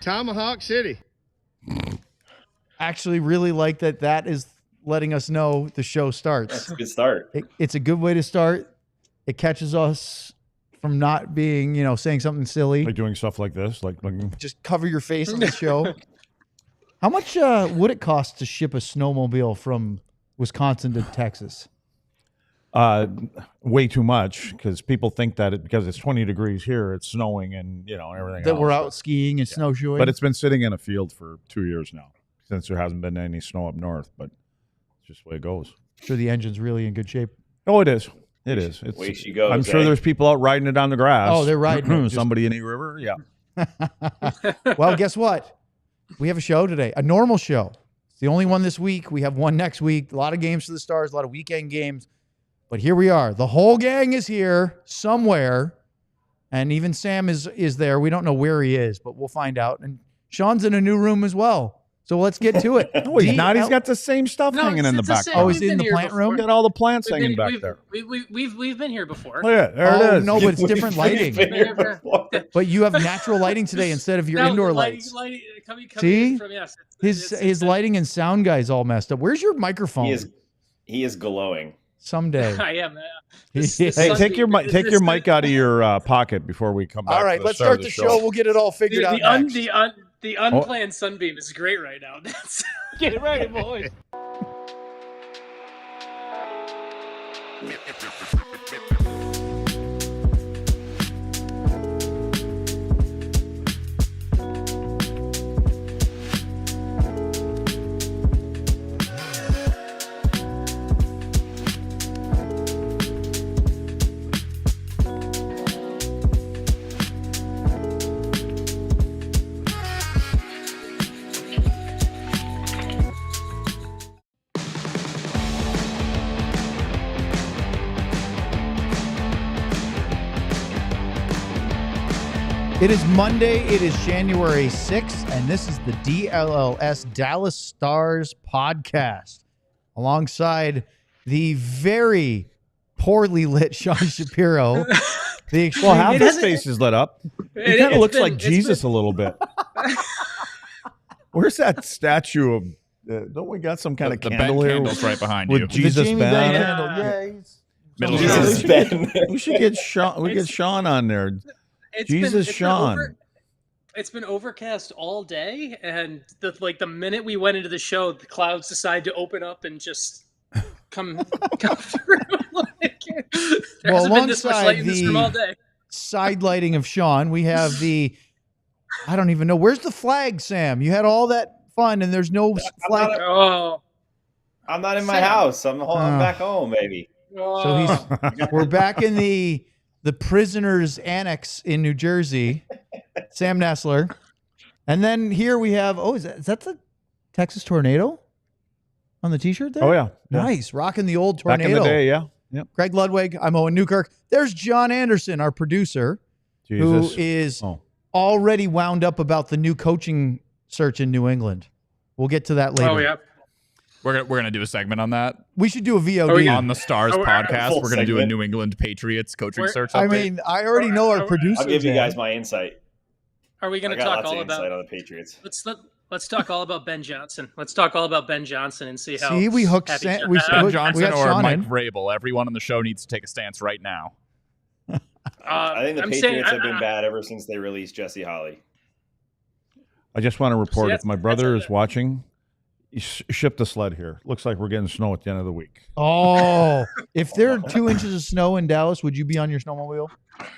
Tomahawk City. Actually, really like that. That is letting us know the show starts. That's a good start. It's a good way to start. It catches us from not being, saying something silly. Like doing stuff like this, like just cover your face on the show. How much would it cost to ship a snowmobile from Wisconsin to Texas? Way too much, because people think that because it's 20 degrees here, it's snowing and everything. That we're out skiing and snowshoeing. But it's been sitting in a field for 2 years now, since there hasn't been any snow up north. But it's just the way it goes. I'm sure the engine's really in good shape. Oh, it is. It is. It's, way she goes. I'm sure there's people out riding it on the grass. Oh, they're riding it. Somebody in a river. Yeah. Well, guess what? We have a show today, a normal show. It's the only one this week. We have one next week. A lot of games for the Stars, a lot of weekend games. But here we are. The whole gang is here somewhere. And even Sam is there. We don't know where he is, but we'll find out. And Sean's in a new room as well. So let's get to it. No, he's not. He's got the same stuff hanging in the back. Oh, he's in the plant room? Got all the plants hanging back there. We've been here before. Oh, yeah, there it is. No, but it's different lighting. But you have natural lighting today instead of your indoor lights. See? His lighting and sound guy's all messed up. Where's your microphone? He is glowing. Someday. I am. Hey, take your mic out of your pocket before we come back. All right, let's start the show. We'll get it all figured out. The unplanned sunbeam is great right now. Get ready, boys. It is Monday. It is January 6th, and this is the DLLS Dallas Stars Podcast, alongside the very poorly lit Sean Shapiro. Well, half his face is lit up. He kind of looks like Jesus a little bit. Where's that statue of? Don't we got some kind of candle here? Candle's right behind with you. Jesus Ben. Middle Jesus Ben. We should get Sean. We get Sean on there. Sean. It's been overcast all day, and the minute we went into the show, the clouds decided to open up and just come through. There hasn't been this much light in this room all day. Side lighting of Sean, we have the. I don't even know where's the flag, Sam. You had all that fun, and there's no flag. I'm not in my house. I'm back home, baby. So we're back in the prisoners annex in New Jersey, Sam Nessler. And then here we have, is that the Texas Tornado on the t-shirt there? Oh, yeah. Nice. Rocking the old Tornado. Back in the day, yeah. Yep. Greg Ludwig. I'm Owen Newkirk. There's John Anderson, our producer, who is already wound up about the new coaching search in New England. We'll get to that later. Oh, yeah. We're gonna do a segment on that. We should do a VOD on the Stars podcast. We're gonna do a New England Patriots coaching search. I mean, I already know our producer. I'll give you guys my insight. Are we gonna talk all about insight on the Patriots? Let's talk all about Ben Johnson. Let's talk all about Ben Johnson and see how. See, we hooked Ben Johnson or Mike Vrabel. Everyone on the show needs to take a stance right now. I think the Patriots have been bad ever since they released Jesse Holly. I just want to report if my brother is watching. He shipped the sled here. Looks like we're getting snow at the end of the week. Oh, if there are 2 inches of snow in Dallas, would you be on your snowmobile?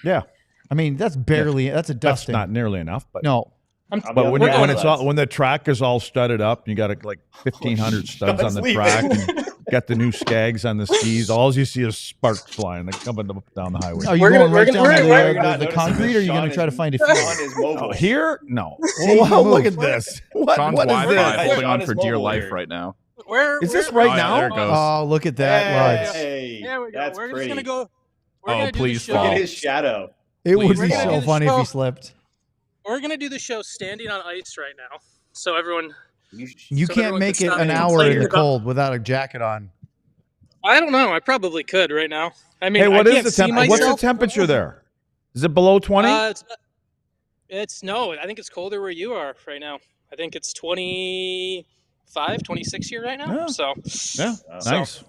Yeah. I mean, that's barely, that's a dusting. That's not nearly enough, but no. But when the track is all studded up, you got like 1,500 studs on the track, and got the new Skags on the skis. All you see is sparks flying. They're coming down the highway. Are you going right down the concrete, or are you going to try to find a field? Here? No. Oh, look at this. What is this? Holding on for dear life right now. Is this right now? There it goes. Oh, look at that, Hey, there we go. That's We're pretty. just going to go. Oh, please Look fall. at his shadow. It would be so funny if he slipped. We're going to do the show standing on ice right now. So everyone. You can't make it an hour in the cold without a jacket on. I don't know. I probably could right now. I mean, hey, what's the temperature there? Is it below 20? I think it's colder where you are right now. I think it's 25, 26 here right now. Yeah. Nice.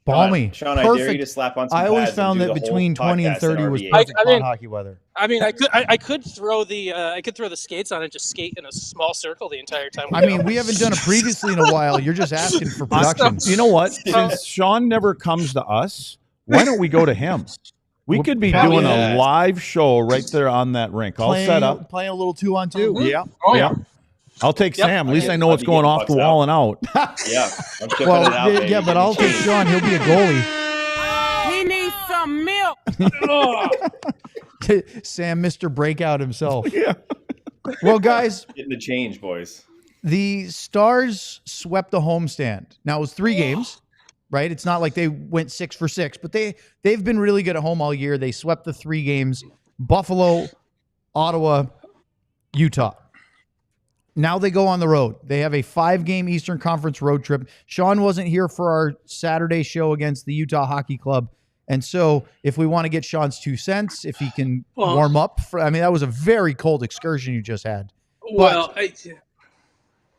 Balmy. Sean, perfect. I dare you to slap on some I always pads found and that do the between whole 20 and podcast 30 in was RVA. perfect pond hockey weather. I mean, I could throw the skates on and just skate in a small circle the entire time. I mean, we haven't done it previously in a while. You're just asking for production. You know what? Since Sean never comes to us, why don't we go to him? We could be doing a live show right there on that rink. All set up. Playing a little 2-on-2. Mm-hmm. Yeah. Oh, yeah. I'll take Sam. At least I know what's going off the wall and out. Yeah. But I'll take Sean. He'll be a goalie. He needs some milk. Sam, Mr. Breakout himself. Yeah. Well, guys. Getting the change, boys. The Stars swept the homestand. Now, it was 3 games, right? It's not like they went 6 for 6, but they've been really good at home all year. They swept the 3 games. Buffalo, Ottawa, Utah. Now they go on the road. They have a 5-game Eastern Conference road trip. Sean wasn't here for our Saturday show against the Utah Hockey Club. And so if we want to get Sean's 2 cents, if he can warm up. That was a very cold excursion you just had. Well,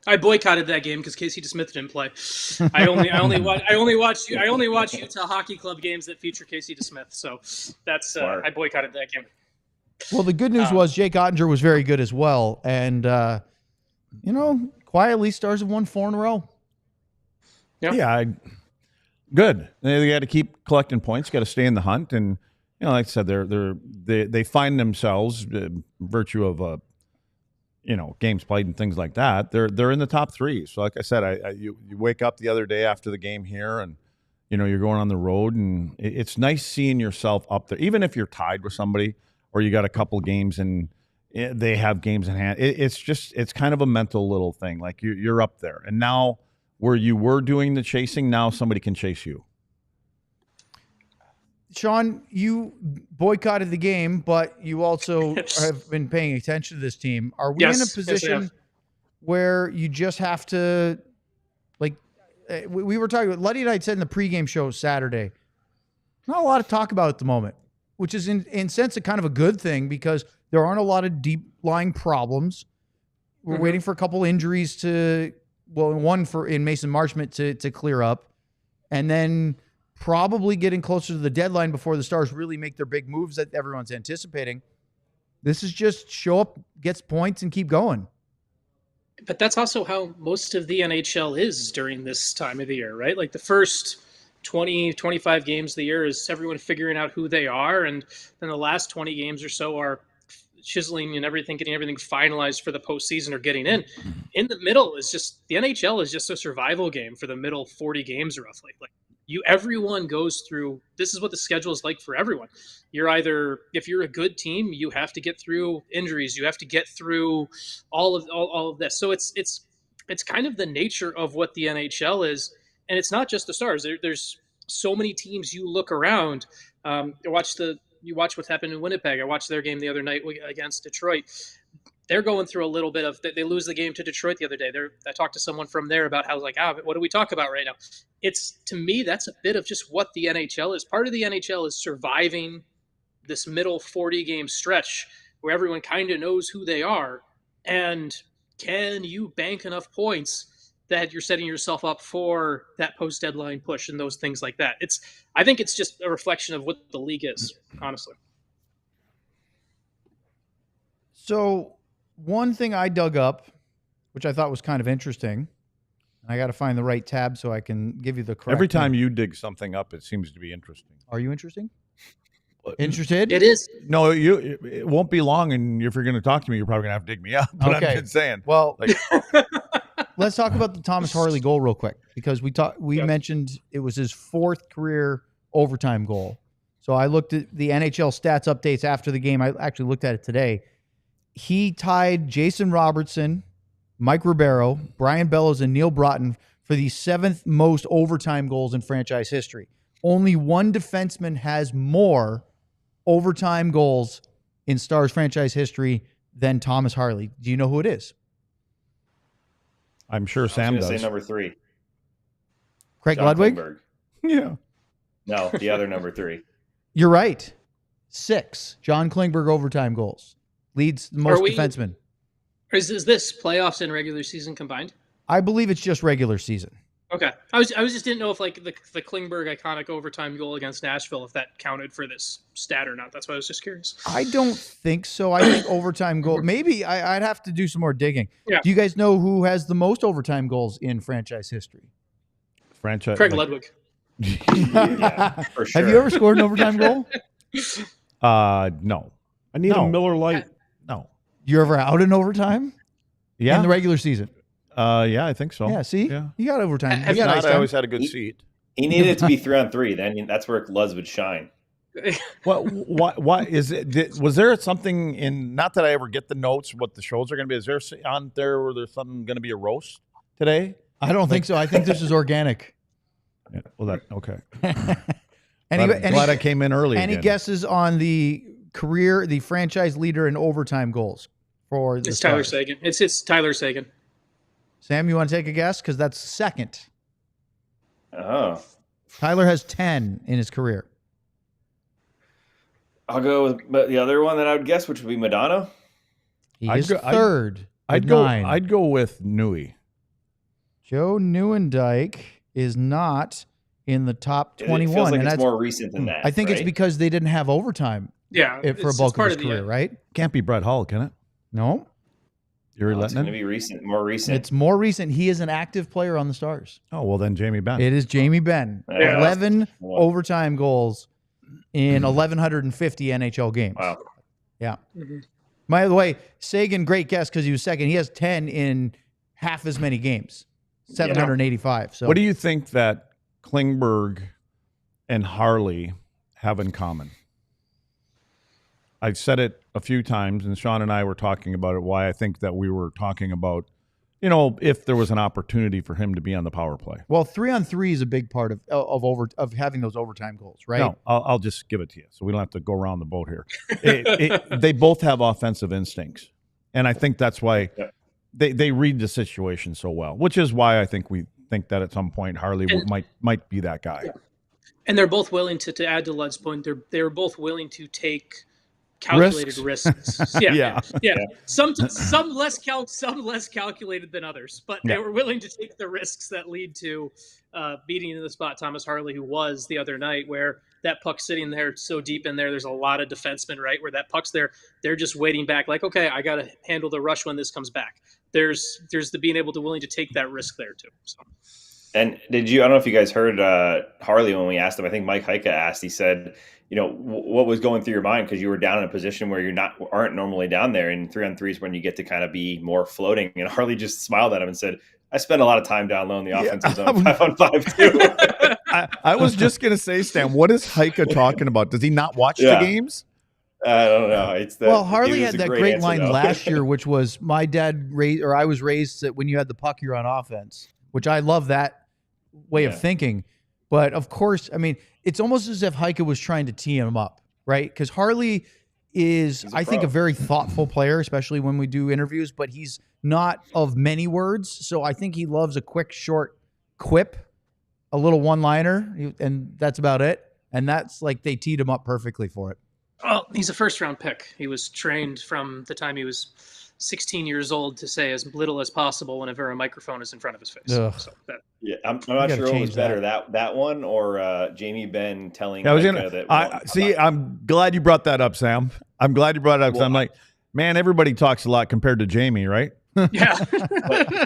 I boycotted that game because Casey DeSmith didn't play. I only watch Utah Hockey Club games that feature Casey DeSmith. So that's I boycotted that game. Well, the good news was Jakeoettinger was very good as well. And, quietly Stars have won 4 in a row. Yeah. Good. They got to keep collecting points. Got to stay in the hunt, and like I said, they find themselves, virtue of games played and things like that. They're in the top 3. So, like I said, you wake up the other day after the game here, and you're going on the road, and it's nice seeing yourself up there, even if you're tied with somebody or you got a couple games and they have games in hand. It's kind of a mental little thing. Like you're up there, and now where you were doing the chasing, now somebody can chase you. Sean, you boycotted the game, but you also have been paying attention to this team. Are we in a position where you just have to, we were talking about, Luddy and I said in the pregame show Saturday, not a lot to talk about at the moment, which is in sense a kind of a good thing because there aren't a lot of deep lying problems. We're waiting for a couple injuries one in Mason Marchment to clear up, and then probably getting closer to the deadline before the Stars really make their big moves that everyone's anticipating. This is just show up, gets points, and keep going. But that's also how most of the NHL is during this time of the year, right? Like the first 20, 25 games of the year is everyone figuring out who they are, and then the last 20 games or so are chiseling and everything, getting everything finalized for the postseason or getting in. In the middle is just, the NHL is just a survival game for the middle 40 games roughly. Like everyone goes through, this is what the schedule is like for everyone. You're either, if you're a good team, you have to get through injuries, you have to get through all of this. So it's kind of the nature of what the NHL is. And it's not just the Stars. There's so many teams you look around. You watch what's happened in Winnipeg. I watched their game the other night against Detroit. They're going through a little bit of, they lose the game to Detroit the other day. I talked to someone from there about how, what do we talk about right now? It's, to me, that's a bit of just what the NHL is. Part of the NHL is surviving this middle 40-game stretch where everyone kind of knows who they are. And can you bank enough points that you're setting yourself up for that post-deadline push and those things like that? I think it's just a reflection of what the league is, honestly. So one thing I dug up, which I thought was kind of interesting, and I got to find the right tab so I can give you the correct. Every time you dig something up, it seems to be interesting. Are you interesting? Interested? It is. No, it won't be long, and if you're going to talk to me, you're probably going to have to dig me up. But okay. I'm just saying. Well, let's talk about the Thomas Harley goal real quick because we mentioned it was his 4th career overtime goal. So I looked at the NHL stats updates after the game. I actually looked at it today. He tied Jason Robertson, Mike Ribeiro, Brian Bellows, and Neil Broughton for the 7th most overtime goals in franchise history. Only one defenseman has more overtime goals in Stars franchise history than Thomas Harley. Do you know who it is? I'm sure Sam does. Say number 3. Craig John Ludwig? Klingberg. Yeah. No, the other number 3. You're right. 6. John Klingberg overtime goals. Leads most defensemen. Is this playoffs and regular season combined? I believe it's just regular season. Okay. I was just didn't know if like the Klingberg iconic overtime goal against Nashville, if that counted for this stat or not. That's why I was just curious. I don't think so. I think overtime goal. Maybe I'd have to do some more digging. Yeah. Do you guys know who has the most overtime goals in franchise history? Craig Ludwig. Yeah, for sure. Have you ever scored an overtime goal? No. I need a Miller Lite. No. You ever out in overtime? Yeah. In the regular season? Yeah, I think so. Yeah, see? Yeah. You got overtime. If not, I always had a good seat. He needed it to be 3-on-3. Then that's where Luz would shine. Well, why is it? Was there something in? Not that I ever get the notes what the shows are going to be. Is there on there where there's something going to be a roast today? I don't think so. I think this is organic. Yeah, well, that okay. Glad I came in early. Any guesses on the franchise leader in overtime goals for the It's Stars? Tyler Seguin. It's Tyler Seguin. Sam, you want to take a guess? Because that's second. Oh. Tyler has 10 in his career. I'll go with the other one that I would guess, which would be Madonna. He is third. I'd go with Nui. Joe Neuendijk is not in the top 21. It feels like and it's more recent than that. I think it's because they didn't have overtime. Yeah, for a bulk of his career, right? Can't be Brett Hull, can it? No. It's going to be more recent. It's more recent. He is an active player on the Stars. Oh, well, then Jamie Benn. It is Jamie Benn. Yeah. 11 overtime goals in 1,150 NHL games. Wow. Yeah. Mm-hmm. By the way, Sagan, great guess because he was second. He has 10 in half as many games, 785. So, what do you think that Klingberg and Harley have in common? I've said it a few times, and Sean and I were talking about it, why I think that we were talking about, if there was an opportunity for him to be on the power play. Well, 3-on-3 is a big part of having those overtime goals, right? No, I'll just give it to you, so we don't have to go around the boat here. They both have offensive instincts, and I think that's why they read the situation so well, which is why I think we think that at some point Harley might be that guy. Yeah. And they're both willing to add to Lud's point. They're both willing to take calculated risks. Yeah. Some less calculated than others, but they were willing to take the risks that lead to beating in the spot Thomas Harley, who was the other night, where that puck's sitting there so deep in there. There's a lot of defensemen, right, where that puck's there. They're just waiting back, like, okay, I got to handle the rush when this comes back. There's the being able to willing to take that risk there too. So. And I don't know if you guys heard Harley when we asked him. I think Mike Heika asked. He said, what was going through your mind because you were down in a position where aren't normally down there, and 3-on-3 is when you get to kind of be more floating. And Harley just smiled at him and said, "I spent a lot of time down low in the offensive zone, 5-on-5 too." I was just gonna say, Stan, what is Heika talking about? Does he not watch the games? I don't know. Harley had that great line last year, which was, "My dad I was raised that when you had the puck, you're on offense," which I love that way of thinking. But of course, I mean, it's almost as if Heika was trying to tee him up, right? Because Harley is, I think, a very thoughtful player, especially when we do interviews, but he's not of many words. So I think he loves a quick, short quip, a little one-liner, and that's about it. And that's like they teed him up perfectly for it. Well, he's a first-round pick. He was trained from the time he was 16 years old to say as little as possible whenever a microphone is in front of his face. So I'm not sure what was better, that one or Jamie Benn telling. I'm glad you brought that up, Sam. I'm glad you brought it up. Well, I'm like, man, everybody talks a lot compared to Jamie, right? Yeah.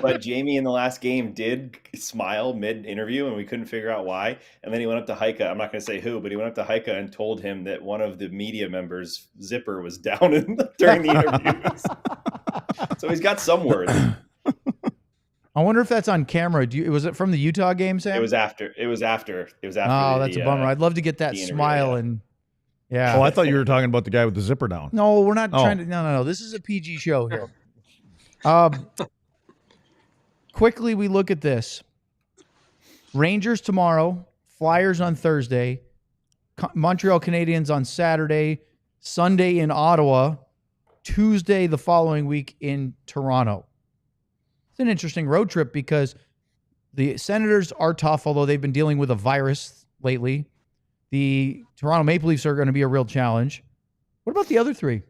but Jamie in the last game did smile mid-interview, and we couldn't figure out why. And then he went up to Heika. I'm not going to say who, but he went up to Heika and told him that one of the media members' zipper was down during the interviews. So he's got some words. I wonder if that's on camera. Was it from the Utah game, Sam? It was after. Oh, that's a bummer. I'd love to get that smile and. Yeah. Oh, I thought you were talking about the guy with the zipper down. No, we're not trying to. No. This is a PG show here. Quickly, we look at this. Rangers tomorrow, Flyers on Thursday, Montreal Canadiens on Saturday, Sunday in Ottawa, Tuesday the following week in Toronto. It's an interesting road trip because the Senators are tough, although they've been dealing with a virus lately. The Toronto Maple Leafs are going to be a real challenge. What about the other three?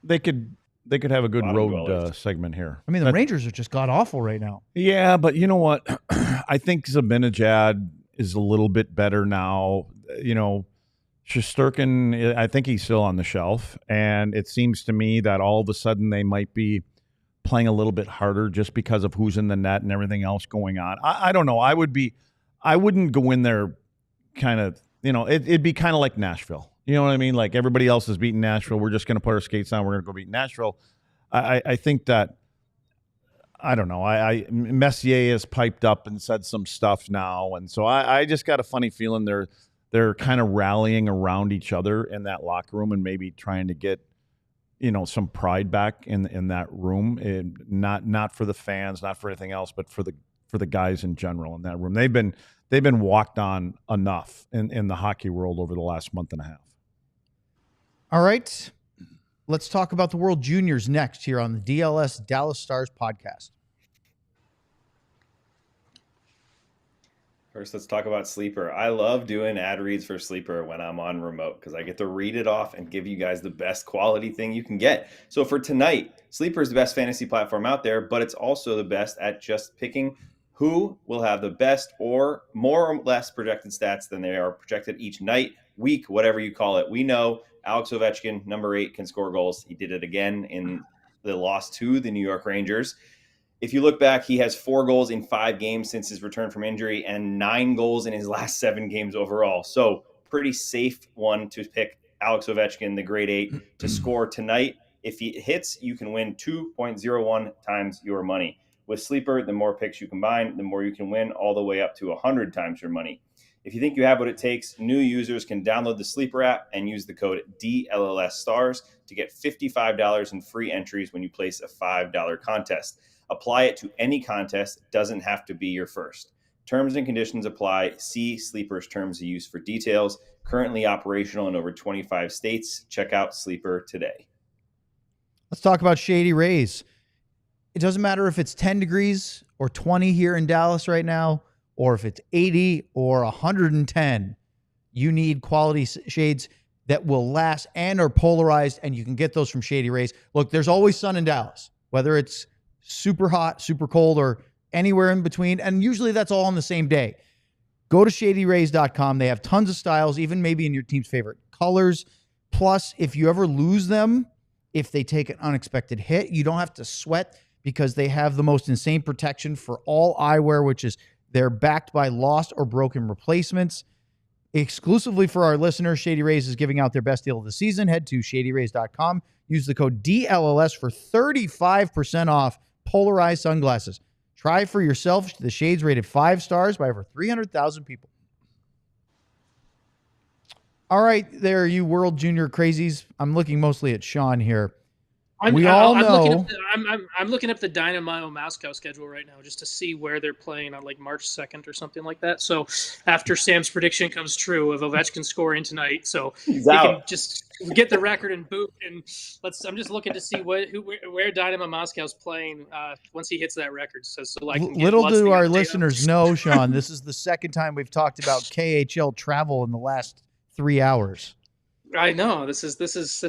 they could have a good Bottom road dwellers. segment here. I mean, the Rangers are just god awful right now. Yeah, but you know what? I think Zibanejad is a little bit better now. You know, Shesterkin, I think he's still on the shelf, and it seems to me that all of a sudden they might be playing a little bit harder just because of who's in the net and everything else going on. I don't know. I wouldn't go in there kind of, it'd be kind of like Nashville. You know what I mean? Like everybody else is beating Nashville. We're just going to put our skates on. We're going to go beat Nashville. I think that, I don't know. Messier has piped up and said some stuff now. And so I just got a funny feeling they're kind of rallying around each other in that locker room and maybe trying to get, some pride back in that room. And not for the fans, not for anything else, but for the guys in general in that room. They've been walked on enough in the hockey world over the last month and a half. All right. Let's talk about the World Juniors next here on the DLS Dallas Stars podcast. First, let's talk about Sleeper. I love doing ad reads for Sleeper when I'm on remote because I get to read it off and give you guys the best quality thing you can get. So for tonight, Sleeper is the best fantasy platform out there, but it's also the best at just picking who will have the best or more or less projected stats than they are projected each night, week, whatever you call it. We know Alex Ovechkin, number 8, can score goals. He did it again in the loss to the New York Rangers. If you look back, he has 4 goals in 5 games since his return from injury and 9 goals in his last 7 games overall. So pretty safe one to pick Alex Ovechkin, the grade 8, to score tonight. If he hits, you can win 2.01 times your money. With Sleeper, the more picks you combine, the more you can win, all the way up to 100 times your money. If you think you have what it takes, new users can download the Sleeper app and use the code DLLS Stars to get $55 in free entries when you place a $5 contest. Apply it to any contest. It doesn't have to be your first. Terms and conditions apply. See Sleeper's terms of use for details. Currently operational in over 25 states. Check out Sleeper today. Let's talk about Shady Rays. It doesn't matter if it's 10 degrees or 20 here in Dallas right now, or if it's 80 or 110. You need quality shades that will last and are polarized, and you can get those from Shady Rays. Look, there's always sun in Dallas, whether it's super hot, super cold, or anywhere in between. And usually that's all on the same day. Go to shadyrays.com. They have tons of styles, even maybe in your team's favorite colors. Plus, if you ever lose them, if they take an unexpected hit, you don't have to sweat because they have the most insane protection for all eyewear, which is they're backed by lost or broken replacements. Exclusively for our listeners, Shady Rays is giving out their best deal of the season. Head to shadyrays.com. Use the code DLLS for 35% off polarized sunglasses. Try for yourself. The shades rated 5 stars by over 300,000 people. All right, there, you World Junior crazies. I'm looking mostly at Sean here. I'm looking up the Dynamo Moscow schedule right now just to see where they're playing on like March 2nd or something like that. So after Sam's prediction comes true of Ovechkin scoring tonight, so he can just get the record and boot. And I'm just looking to see where Dynamo Moscow's playing once he hits that record. So little do our listeners know, Sean, this is the second time we've talked about KHL travel in the last 3 hours. I know this is.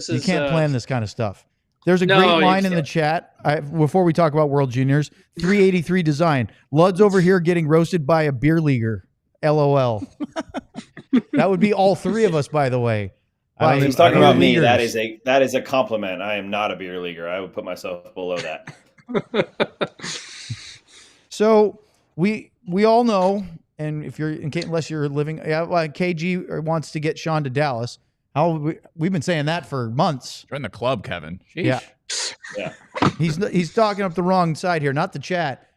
You can't plan this kind of stuff. There's a great line in the chat before we talk about World Juniors. 383 design. Lud's over here getting roasted by a beer leaguer. LOL. That would be all 3 of us, by the way. He's talking about me. That is a compliment. I am not a beer leaguer. I would put myself below that. So we all know, and unless you're living, KG wants to get Sean to Dallas. We've been saying that for months. Join the club, Kevin. Sheesh. Yeah. He's talking up the wrong side here, not the chat.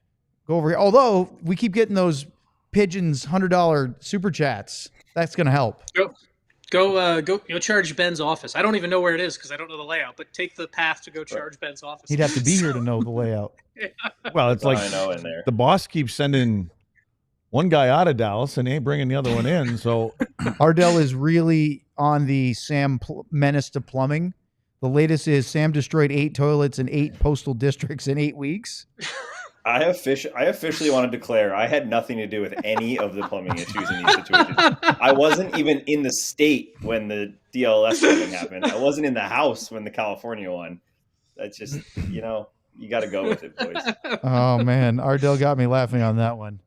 Go over here. Although we keep getting those Pigeons $100 super chats, that's going to help. Go charge Ben's office. I don't even know where it is because I don't know the layout. But take the path to go charge Ben's office. He'd have to be here to know the layout. Yeah. Well, it's like I know in there. The boss keeps sending one guy out of Dallas and he ain't bringing the other one in. So Ardell is really on the Sam menace to plumbing. The latest is Sam destroyed 8 toilets in 8 postal districts in 8 weeks. I officially want to declare I had nothing to do with any of the plumbing issues in these situations. I wasn't even in the state when the DLLS thing happened. I wasn't in the house when the California one. That's just, you got to go with it, boys. Oh man, Ardell got me laughing on that one.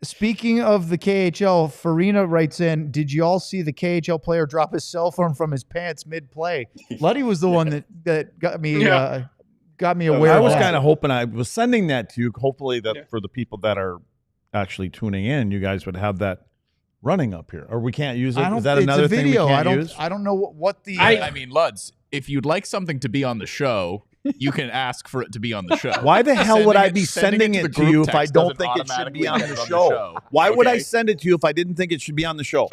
Speaking of the KHL, Farina writes in, did you all see the KHL player drop his cell phone from his pants mid-play? Luddy was the one that got me aware. I was of that. kind of hoping I was sending that to you. Hopefully that for the people that are actually tuning in, you guys would have that running up here. Or we can't use it. Is that another thing we can't use? I don't know what the... I mean, Luds, if you'd like something to be on the show, you can ask for it to be on the show. Why the hell would I be sending it to you if I don't think it should be on the show? Why would I send it to you if I didn't think it should be on the show?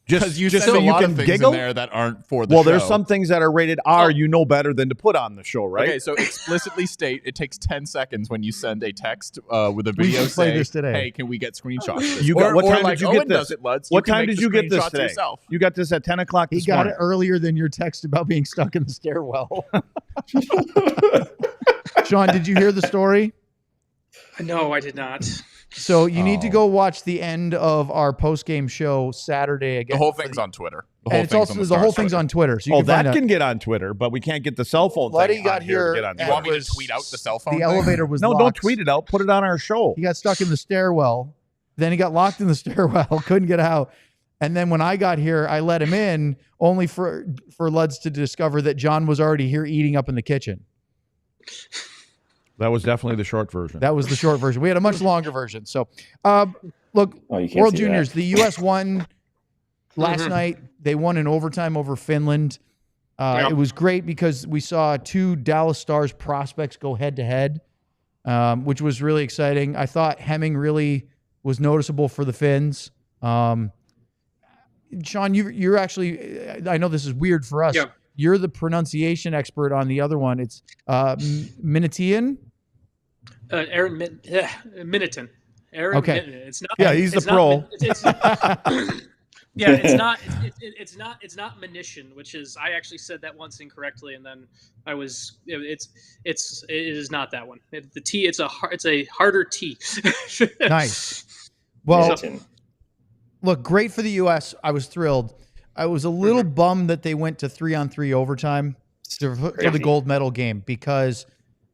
Because you just send so a you lot can of things giggle? in there that aren't for the Well, show. there's some things that are rated R you know better than to put on the show, right? Okay, so explicitly state it takes 10 seconds when you send a text with a video should play saying, this today. hey, can we get screenshots of this? What time like did you get Owen this? does it, Luds. What You can time make did the you get this screenshots today? yourself. You got this at 10 o'clock He this got morning. it earlier than your text about being stuck in the stairwell. Sean, did you hear the story? No, I did not. So you need to go watch the end of our post-game show Saturday again. The whole thing's on Twitter. And it's also the whole thing's on Twitter. So you can find that out. can get on Twitter, but we can't get the cell phone Luddy thing got on here to here get on and You want Twitter. me to tweet out the cell phone The thing? elevator was No, locked. don't tweet it out. Put it on our show. He got stuck in the stairwell. Then he got locked in the stairwell, couldn't get out. And then when I got here, I let him in only for Luds to discover that John was already here eating up in the kitchen. That was definitely the short version. That was the short version. We had a much longer version. So, look, You can't World see Juniors, that. the U.S. won last night. They won in overtime over Finland. It was great because we saw two Dallas Stars prospects go head-to-head, which was really exciting. I thought Hemming really was noticeable for the Finns. Sean, you're actually, I know this is weird for us. Yeah. You're the pronunciation expert on the other one. It's Minitian. Aaron Minneton. Aaron Okay. Minneton. It's not. Yeah, he's the it's not pro. It's not. It's not Munition, which is. I actually said that once incorrectly, and then I was. It is not that one. The T. It's a harder T. Nice. Well, Minneton. look, great for the U.S. I was thrilled. I was a little bummed that they went to 3-on-3 overtime for the gold medal game because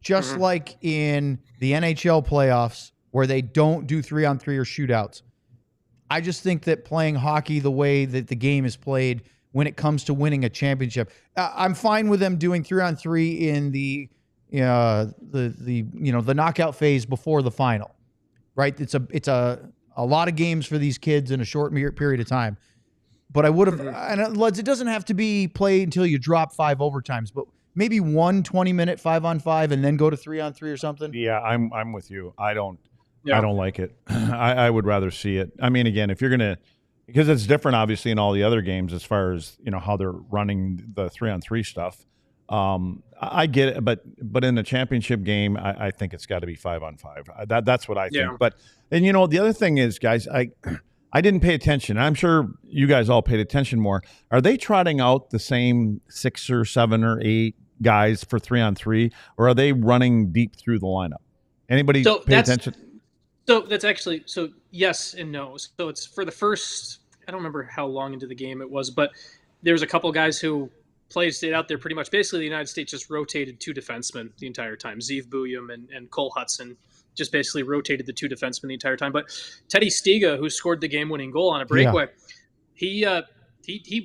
just like in the NHL playoffs where they don't do 3-on-3 or shootouts, I just think that playing hockey the way that the game is played when it comes to winning a championship, I'm fine with them doing 3-on-3 in the knockout phase before the final, right? It's a lot of games for these kids in a short period of time. But I would have, and Luds, it doesn't have to be played until you drop 5 overtimes, but maybe 1 20-minute 5-on-5 and then go to 3-on-3 or something. Yeah, I'm with you. I don't like it. I would rather see it. I mean, again, if you're gonna, because it's different, obviously, in all the other games as far as how they're running the 3-on-3 stuff. I get it, but in the championship game, I think it's got to be 5-on-5. That's what I think. Yeah. But and the other thing is, guys, I didn't pay attention. I'm sure you guys all paid attention more. Are they trotting out the same 6 or 7 or 8 guys for 3-on-3, or are they running deep through the lineup? Anybody pay attention? So that's actually yes and no. So it's for the first. I don't remember how long into the game it was, but there was a couple guys who stayed out there pretty much. Basically, the United States just rotated 2 defensemen the entire time. Zeev Buyum and Cole Hudson. Just basically rotated the 2 defensemen the entire time. But Teddy Stiga, who scored the game-winning goal on a breakaway, he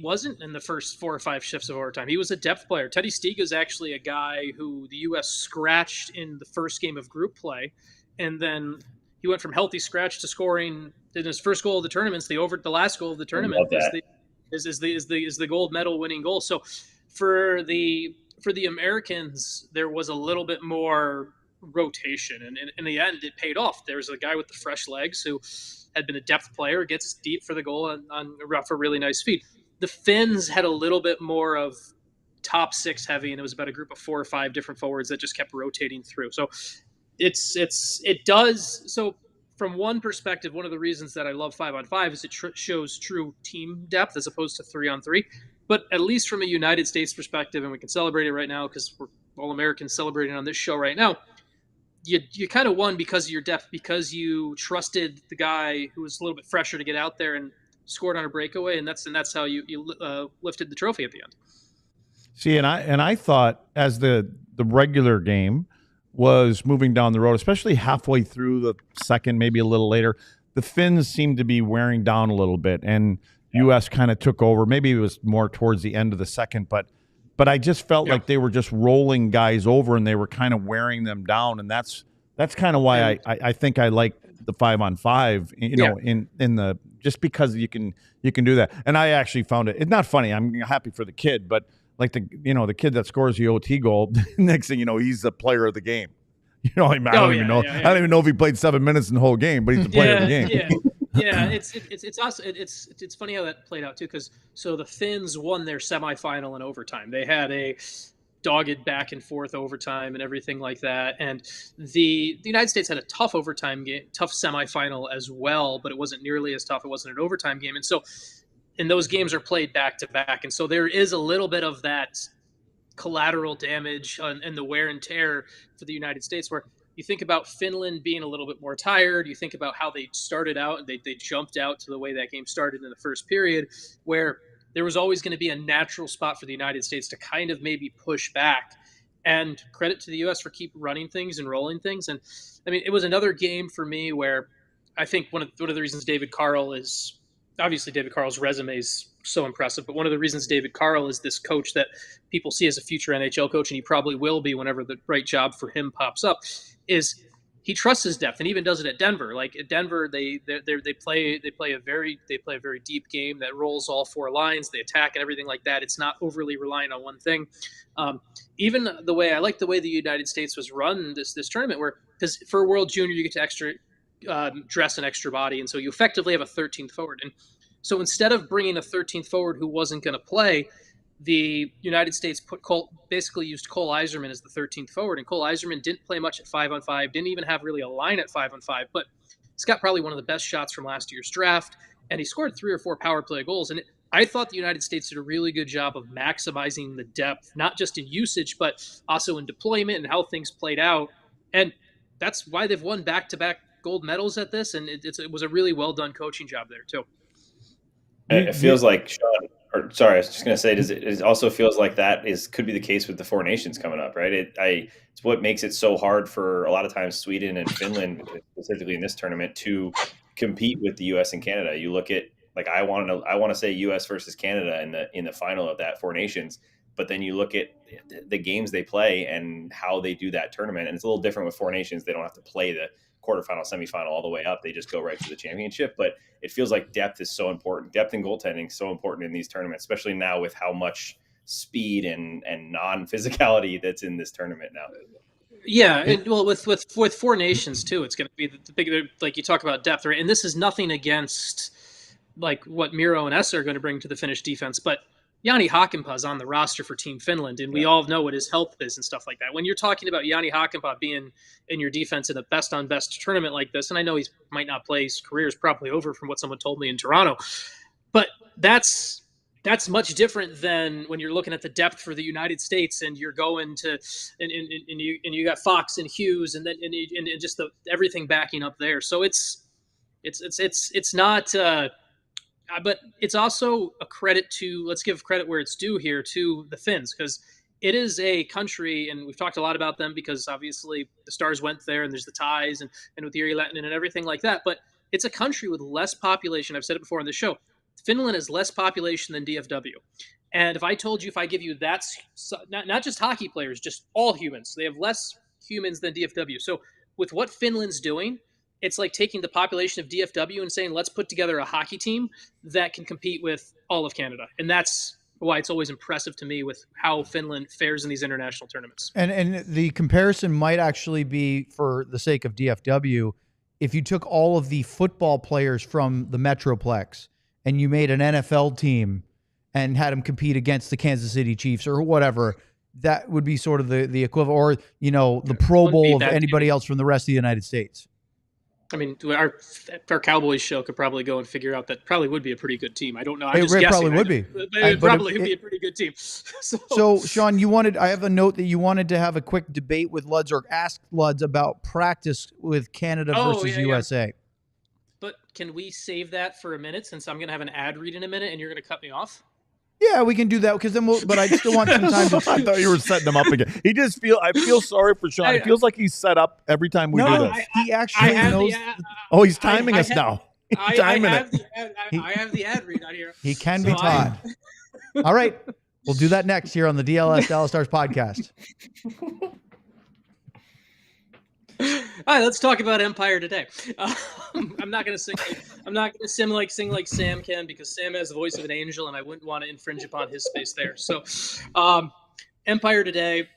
wasn't in the first 4 or 5 shifts of overtime. He was a depth player. Teddy Stiga is actually a guy who the U.S. scratched in the first game of group play, and then he went from healthy scratch to scoring in his first goal of the tournament. The last goal of the tournament is the gold medal winning goal. So for the Americans, there was a little bit more rotation, and in the end it paid off. There was a guy with the fresh legs who had been a depth player, gets deep for the goal on a really nice feed. The Finns had a little bit more of top 6 heavy, and it was about a group of 4 or 5 different forwards that just kept rotating through. So it does. So from one perspective, one of the reasons that I love 5-on-5 is it shows true team depth as opposed to 3-on-3. But at least from a United States perspective, and we can celebrate it right now because we're all Americans celebrating on this show right now. You kind of won because of your depth, because you trusted the guy who was a little bit fresher to get out there and scored on a breakaway, and that's how you lifted the trophy at the end. See, and I thought as the regular game was moving down the road, especially halfway through the second, maybe a little later, the Finns seemed to be wearing down a little bit, and U.S. kind of took over. Maybe it was more towards the end of the second, but I just felt like they were just rolling guys over, and they were kind of wearing them down, and that's kind of why I think I like the 5-on-5, you know, in the just because you can do that. And I actually found it's not funny. I'm happy for the kid, but like the kid that scores the OT goal, next thing you know, he's the player of the game. You know, I don't even know. I don't even know if he played 7 minutes in the whole game, but he's the player of the game. It's funny how that played out too, because so the Finns won their semifinal in overtime. They had a dogged back and forth overtime and everything like that, and the United States had a tough overtime game, tough semifinal as well, but it wasn't nearly as tough. It wasn't an overtime game, and so those games are played back to back, and so there is a little bit of that collateral damage and the wear and tear for the United States, where you think about Finland being a little bit more tired. You think about how they started out, and they jumped out to the way that game started in the first period, where there was always going to be a natural spot for the United States to kind of maybe push back. And credit to the U.S. for keep running things and rolling things. And I mean, it was another game for me where I think one of the reasons David Carl is obviously David Carl's resume is so impressive, but one of the reasons David Carl is this coach that people see as a future NHL coach, and he probably will be whenever the right job for him pops up, is he trusts his depth, and even does it at Denver. Like at Denver, they play a very deep game that rolls all four lines. They attack and everything like that. It's not overly reliant on one thing. Even the way I like the way the United States was run this tournament, where because for World Junior you get to extra dress an extra body, and so you effectively have a 13th forward. And so instead of bringing a 13th forward who wasn't going to play, the United States basically used Cole Yzerman as the 13th forward, and Cole Yzerman didn't play much at 5-on-5, didn't even have really a line at 5-on-5, but he's got probably one of the best shots from last year's draft, and he scored 3 or 4 power play goals. And I thought the United States did a really good job of maximizing the depth, not just in usage, but also in deployment and how things played out. And that's why they've won back-to-back gold medals at this, and it was a really well-done coaching job there, too. It feels like, Sean, I was just going to say, it also feels like that could be the case with the Four Nations coming up, right? It's what makes it so hard for a lot of times Sweden and Finland, specifically in this tournament, to compete with the U.S. and Canada. You look at, like, I want to say U.S. versus Canada in the final of that Four Nations, but then you look at the games they play and how they do that tournament, and it's a little different with Four Nations. They don't have to play the quarterfinal, semifinal, all the way up. They just go right to the championship. But it feels like depth is so important. Depth in goaltending is so important in these tournaments, especially now with how much speed and non-physicality that's in this tournament now. Yeah, and well, with Four Nations too, it's going to be the big, like you talk about depth, right? And this is nothing against like what Miro and Essa are going to bring to the Finnish defense, but Jani Hakanpää is on the roster for Team Finland, and we all know what his health is and stuff like that. When you're talking about Jani Hakanpää being in your defense in a best-on-best tournament like this, and I know he might not play, his career is probably over from what someone told me in Toronto, but that's much different than when you're looking at the depth for the United States, and you're going to and you got Fox and Hughes, and then and just everything backing up there. So it's not. But it's also a credit to, let's give credit where it's due here to the Finns, because it is a country, and we've talked a lot about them because obviously the Stars went there and there's the ties and with Jiri Lehtinen and everything like that. But it's a country with less population. I've said it before on the show. Finland has less population than DFW. And if I give you that's not just hockey players, just all humans, they have less humans than DFW. So with what Finland's doing, it's like taking the population of DFW and saying, let's put together a hockey team that can compete with all of Canada. And that's why it's always impressive to me with how Finland fares in these international tournaments. And the comparison might actually be, for the sake of DFW, if you took all of the football players from the Metroplex and you made an NFL team and had them compete against the Kansas City Chiefs or whatever, that would be sort of the equivalent, or, the Pro Bowl of anybody else from the rest of the United States. I mean, our Cowboys show could probably go and figure out that probably would be a pretty good team. I don't know. I'm just guessing. Probably would be. It probably would be a pretty good team. So, Sean, I have a note that you wanted to have a quick debate with Luds, or ask Luds about practice with Canada versus USA. But can we save that for a minute, since I'm going to have an ad read in a minute and you're going to cut me off? Yeah, we can do that because then but I still want some time to. I thought you were setting him up again. I feel sorry for Sean. It feels like he's set up every time we do this. He actually knows. He's timing us now. I have the ad read out here. He can be taught. All right. We'll do that next here on the DLLS Dallas Stars podcast. All right, let's talk about Empire today. I'm not going to sing. I'm not going to sing like Sam can, because Sam has the voice of an angel, and I wouldn't want to infringe upon his space there. So, Empire today.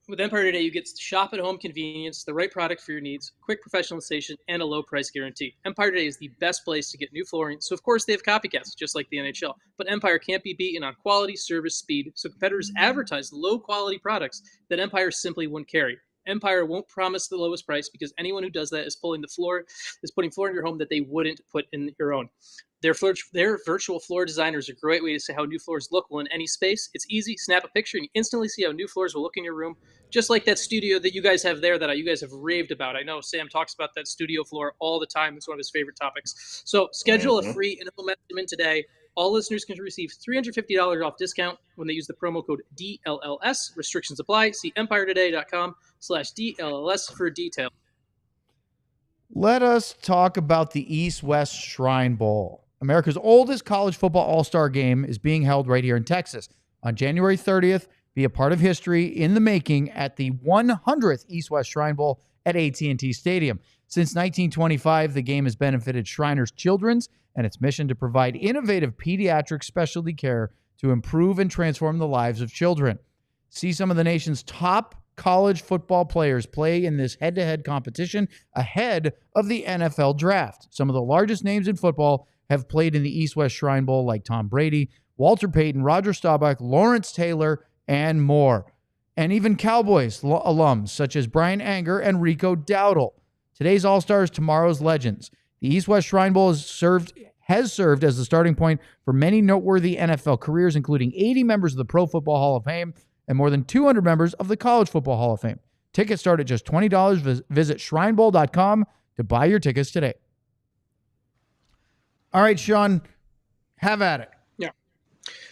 With Empire today, you get shop at home convenience, the right product for your needs, quick professionalization, and a low price guarantee. Empire today is the best place to get new flooring. So, of course, they have copycats, just like the NHL. But Empire can't be beaten on quality, service, speed. So competitors advertise low quality products that Empire simply wouldn't carry. Empire won't promise the lowest price, because anyone who does that is putting floor in your home that they wouldn't put in your own. Their virtual floor designers are a great way to see how new floors look well in any space. It's easy. Snap a picture and you instantly see how new floors will look in your room, just like that studio that you guys have there that you guys have raved about. I know Sam talks about that studio floor all the time. It's one of his favorite topics. So schedule a free and implement them in today. All listeners can receive $350 off discount when they use the promo code DLLS. Restrictions apply. See empiretoday.com/DLLS for details. Let us talk about the East-West Shrine Bowl. America's oldest college football all-star game is being held right here in Texas. On January 30th, be a part of history in the making at the 100th East-West Shrine Bowl at AT&T Stadium. Since 1925, the game has benefited Shriners Children's and its mission to provide innovative pediatric specialty care to improve and transform the lives of children. See some of the nation's top college football players play in this head-to-head competition ahead of the NFL draft. Some of the largest names in football have played in the East-West Shrine Bowl, like Tom Brady, Walter Payton, Roger Staubach, Lawrence Taylor, and more. And even Cowboys alums such as Brian Anger and Rico Dowdle. Today's All-Stars, tomorrow's legends. The East-West Shrine Bowl has served as the starting point for many noteworthy NFL careers, including 80 members of the Pro Football Hall of Fame and more than 200 members of the College Football Hall of Fame. Tickets start at just $20. Visit shrinebowl.com to buy your tickets today. All right, Sean, have at it.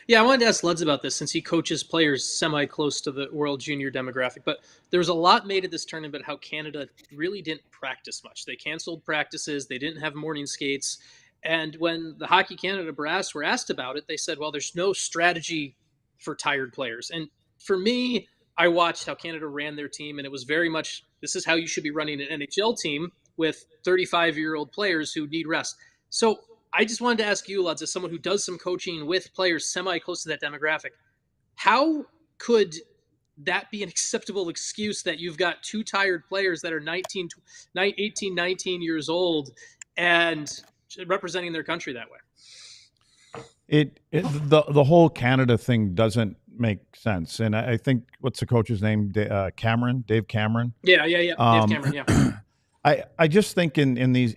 Yeah, I wanted to ask Luds about this since he coaches players semi-close to the World Junior demographic. But there was a lot made of this tournament how Canada really didn't practice much. They canceled practices. They didn't have morning skates. And when the Hockey Canada brass were asked about it, they said, well, there's no strategy for tired players. And for me, I watched how Canada ran their team, and it was very much, this is how you should be running an NHL team with 35-year-old players who need rest. So I just wanted to ask you, Luds, as someone who does some coaching with players semi-close to that demographic, how could that be an acceptable excuse that you've got two tired players that are 18, 19 years old and representing their country that way? The whole Canada thing doesn't make sense. And I think, what's the coach's name? Dave Cameron? Yeah. Dave Cameron, yeah. I just think in these,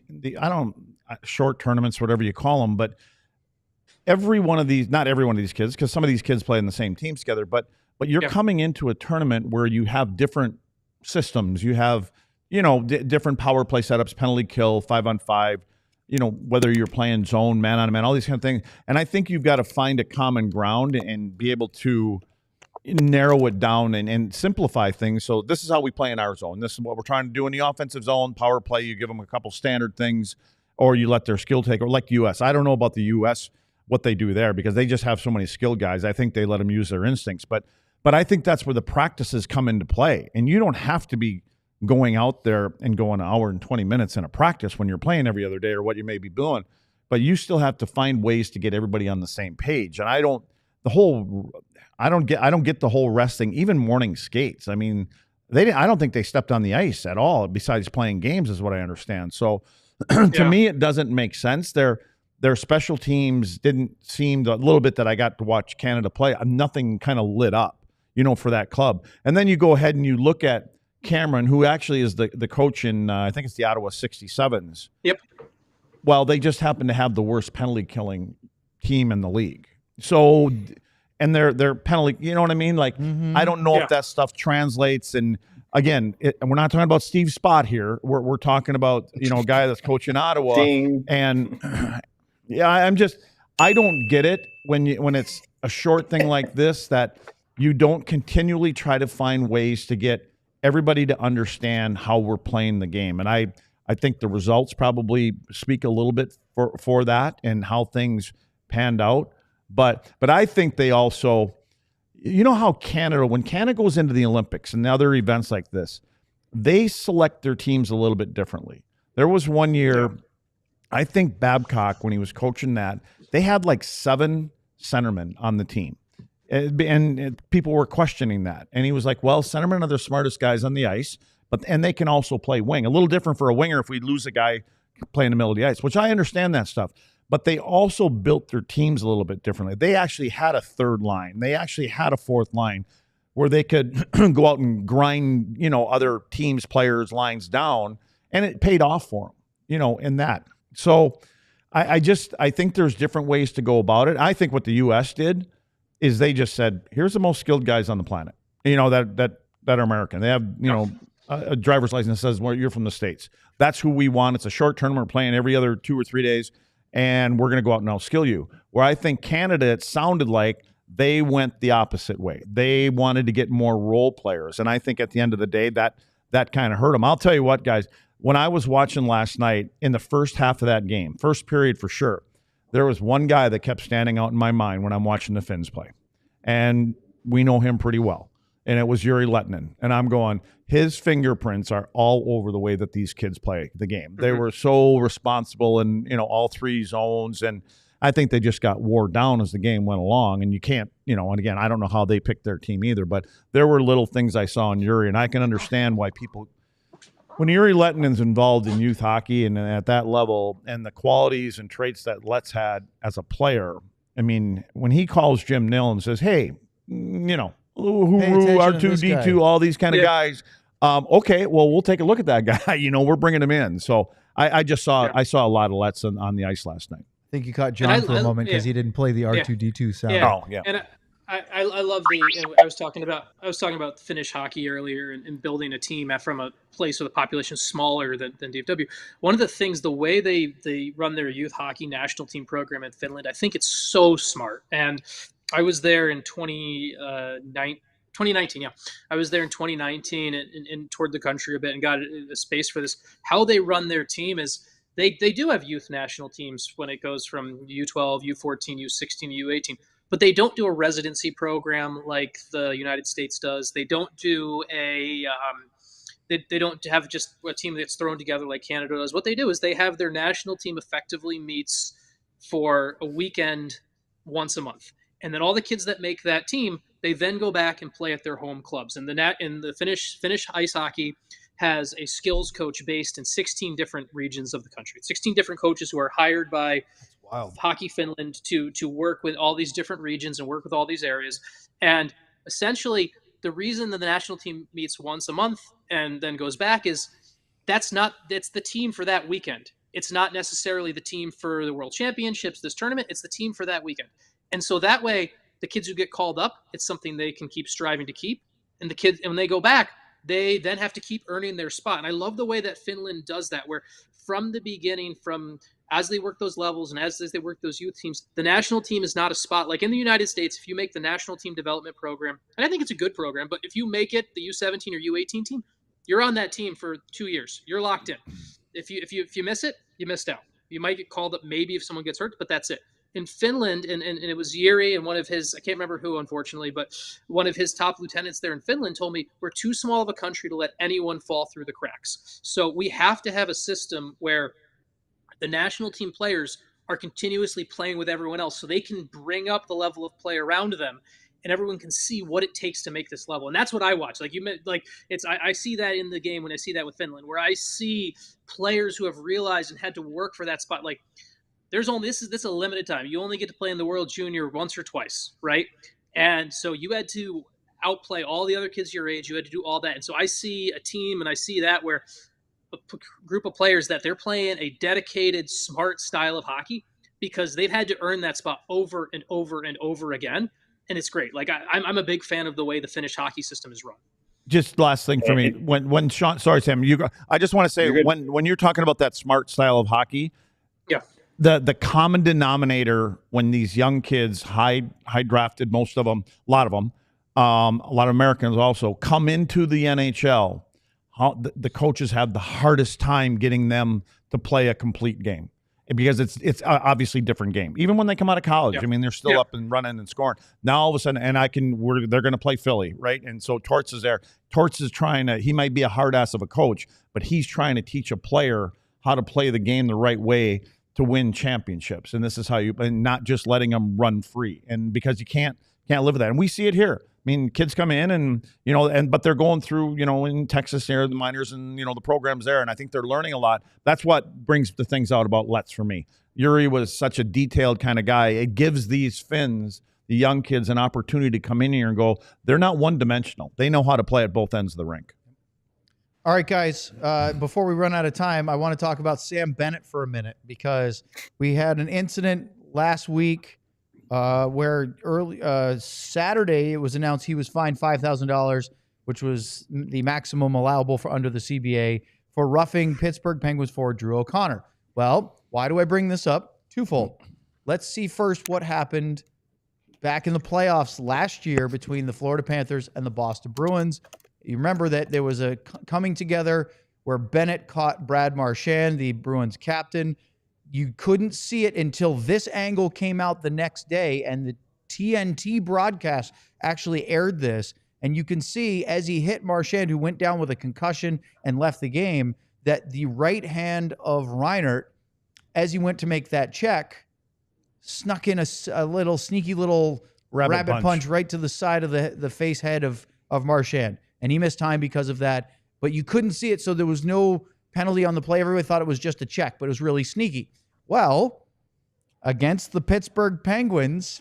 short tournaments, whatever you call them, but not every one of these kids, because some of these kids play in the same teams together, but you're coming into a tournament where you have different systems. You have, different power play setups, penalty kill, 5-on-5, whether you're playing zone, man-on-man, all these kind of things. And I think you've got to find a common ground and be able to narrow it down and simplify things. So this is how we play in our zone. This is what we're trying to do in the offensive zone. Power play, you give them a couple standard things, or you let their skill take, or like the U.S. I don't know about the U.S., what they do there, because they just have so many skilled guys. I think they let them use their instincts. But I think that's where the practices come into play. And you don't have to be going out there and going an hour and 20 minutes in a practice when you're playing every other day or what you may be doing. But you still have to find ways to get everybody on the same page. And I don't get the whole resting, even morning skates. I mean, I don't think they stepped on the ice at all besides playing games, is what I understand. So to me, it doesn't make sense. Their special teams didn't seem, a little bit that I got to watch Canada play, nothing kind of lit up, for that club. And then you go ahead and you look at Cameron, who actually is the coach in, I think it's the Ottawa 67s. Yep. Well, they just happen to have the worst penalty killing team in the league. So, and their penalty, you know what I mean? Like, I don't know if that stuff translates. And again, we're not talking about Steve Spott here. We're talking about, a guy that's coaching Ottawa. Ding. And I don't get it when it's a short thing like this that you don't continually try to find ways to get everybody to understand how we're playing the game. And I think the results probably speak a little bit for that and how things panned out. But I think they also, you know how Canada, when Canada goes into the Olympics and other events like this, they select their teams a little bit differently. There was one year, I think Babcock, when he was coaching that, they had like 7 centermen on the team. And people were questioning that. And he was like, well, centermen are the smartest guys on the ice, and they can also play wing. A little different for a winger if we lose a guy playing in the middle of the ice, which I understand that stuff. But they also built their teams a little bit differently. They actually had a third line. They actually had a fourth line where they could go out and grind, other teams' players' lines down, and it paid off for them, in that. So I think there's different ways to go about it. I think what the U.S. did is they just said, here's the most skilled guys on the planet, that are American. They have, a driver's license that says, well, you're from the States. That's who we want. It's a short tournament. We're playing every other 2 or 3 days, and we're going to go out and outskill you. Where I think Canada, it sounded like they went the opposite way. They wanted to get more role players. And I think at the end of the day, that kind of hurt them. I'll tell you what, guys, when I was watching last night in the first half of that game, first period for sure, there was one guy that kept standing out in my mind when I'm watching the Finns play. And we know him pretty well. And it was Jere Lehtinen. And I'm going, his fingerprints are all over the way that these kids play the game. They were so responsible in, all 3 zones. And I think they just got wore down as the game went along. And you can't, and again, I don't know how they picked their team either, but there were little things I saw in Jere, and I can understand why people, when Jere Lehtinen's involved in youth hockey and at that level and the qualities and traits that Let's had as a player, I mean, when he calls Jim Nill and says, hey, R2D2, all these kind of guys, okay, well, we'll take a look at that guy. We're bringing him in. So I saw a lot of Let's on the ice last night. I think you caught John for a moment because he didn't play the R2D2 sound. Yeah. Oh, yeah. And I love I was talking about Finnish hockey earlier and building a team from a place with a population smaller than DFW. One of the things, the way they run their youth hockey national team program in Finland, I think it's so smart. And I was there in 2019. Yeah, I was there in 2019 and toured the country a bit and got a space for this. How they run their team is they do have youth national teams when it goes from U12, U14, U16, U18. But they don't do a residency program like the United States does. They don't do they don't have just a team that's thrown together like Canada does. What they do is they have their national team effectively meets for a weekend once a month. And then all the kids that make that team, they then go back and play at their home clubs. And the Finnish ice hockey has a skills coach based in 16 different regions of the country. 16 different coaches who are hired by Hockey Finland to work with all these different regions and work with all these areas. And essentially, the reason that the national team meets once a month and then goes back is it's the team for that weekend. It's not necessarily the team for the World Championships, this tournament. It's the team for that weekend. And so that way, the kids who get called up, it's something they can keep striving to keep. And the kids, and when they go back, they then have to keep earning their spot. And I love the way that Finland does that, where from the beginning, as they work those levels and as they work those youth teams, the national team is not a spot. Like in the United States, if you make the national team development program, and I think it's a good program, but if you make it the U17 or U18 team, you're on that team for 2 years. You're locked in. If you miss it, you missed out. You might get called up maybe if someone gets hurt, but that's it. In Finland, and it was Jere and one of his, I can't remember who, unfortunately, but one of his top lieutenants there in Finland told me, we're too small of a country to let anyone fall through the cracks. So we have to have a system where the national team players are continuously playing with everyone else so they can bring up the level of play around them and everyone can see what it takes to make this level. And that's what I watch. I see that in the game when I see that with Finland, where I see players who have realized and had to work for that spot. Like, this is a limited time. You only get to play in the World Junior once or twice, right? And so you had to outplay all the other kids your age. You had to do all that. And so I see a team and I see that where a group of players that they're playing a dedicated, smart style of hockey because they've had to earn that spot over and over and over again. And it's great. Like I'm a big fan of the way the Finnish hockey system is run. Just last thing for me. When Sean, sorry, Sam, I just want to say when you're talking about that smart style of hockey, yeah, the common denominator when these young kids, high drafted, most of them, a lot of Americans also come into the NHL, the coaches have the hardest time getting them to play a complete game because it's obviously a different game. Even when they come out of college, I mean, they're still up and running and scoring. Now all of a sudden, and they're going to play Philly, right? And so Torts is there. Torts is he might be a hard ass of a coach, but he's trying to teach a player how to play the game the right way to win championships. And this is how and not just letting them run free. And because you can't live with that. And we see it here. I mean, kids come in and, but they're going through, in Texas there, the minors and, the programs there. And I think they're learning a lot. That's what brings the things out about Let's for me. Yuri was such a detailed kind of guy. It gives these Finns, the young kids, an opportunity to come in here and go, they're not one-dimensional. They know how to play at both ends of the rink. All right, guys, before we run out of time, I want to talk about Sam Bennett for a minute because we had an incident last week where early Saturday it was announced he was fined $5,000, which was the maximum allowable for under the CBA for roughing Pittsburgh Penguins forward Drew O'Connor. Well, why do I bring this up? Twofold. Let's see first what happened back in the playoffs last year between the Florida Panthers and the Boston Bruins. You remember that there was a coming together where Bennett caught Brad Marchand, the Bruins captain. You couldn't see it until this angle came out the next day, and the TNT broadcast actually aired this. And you can see as he hit Marchand, who went down with a concussion and left the game, that the right hand of Reinert, as he went to make that check, snuck in a little sneaky little rabbit punch right to the side of the face head of Marchand. And he missed time because of that. But you couldn't see it, so there was no penalty on the play. Everybody thought it was just a check, but it was really sneaky. Well, against the Pittsburgh Penguins,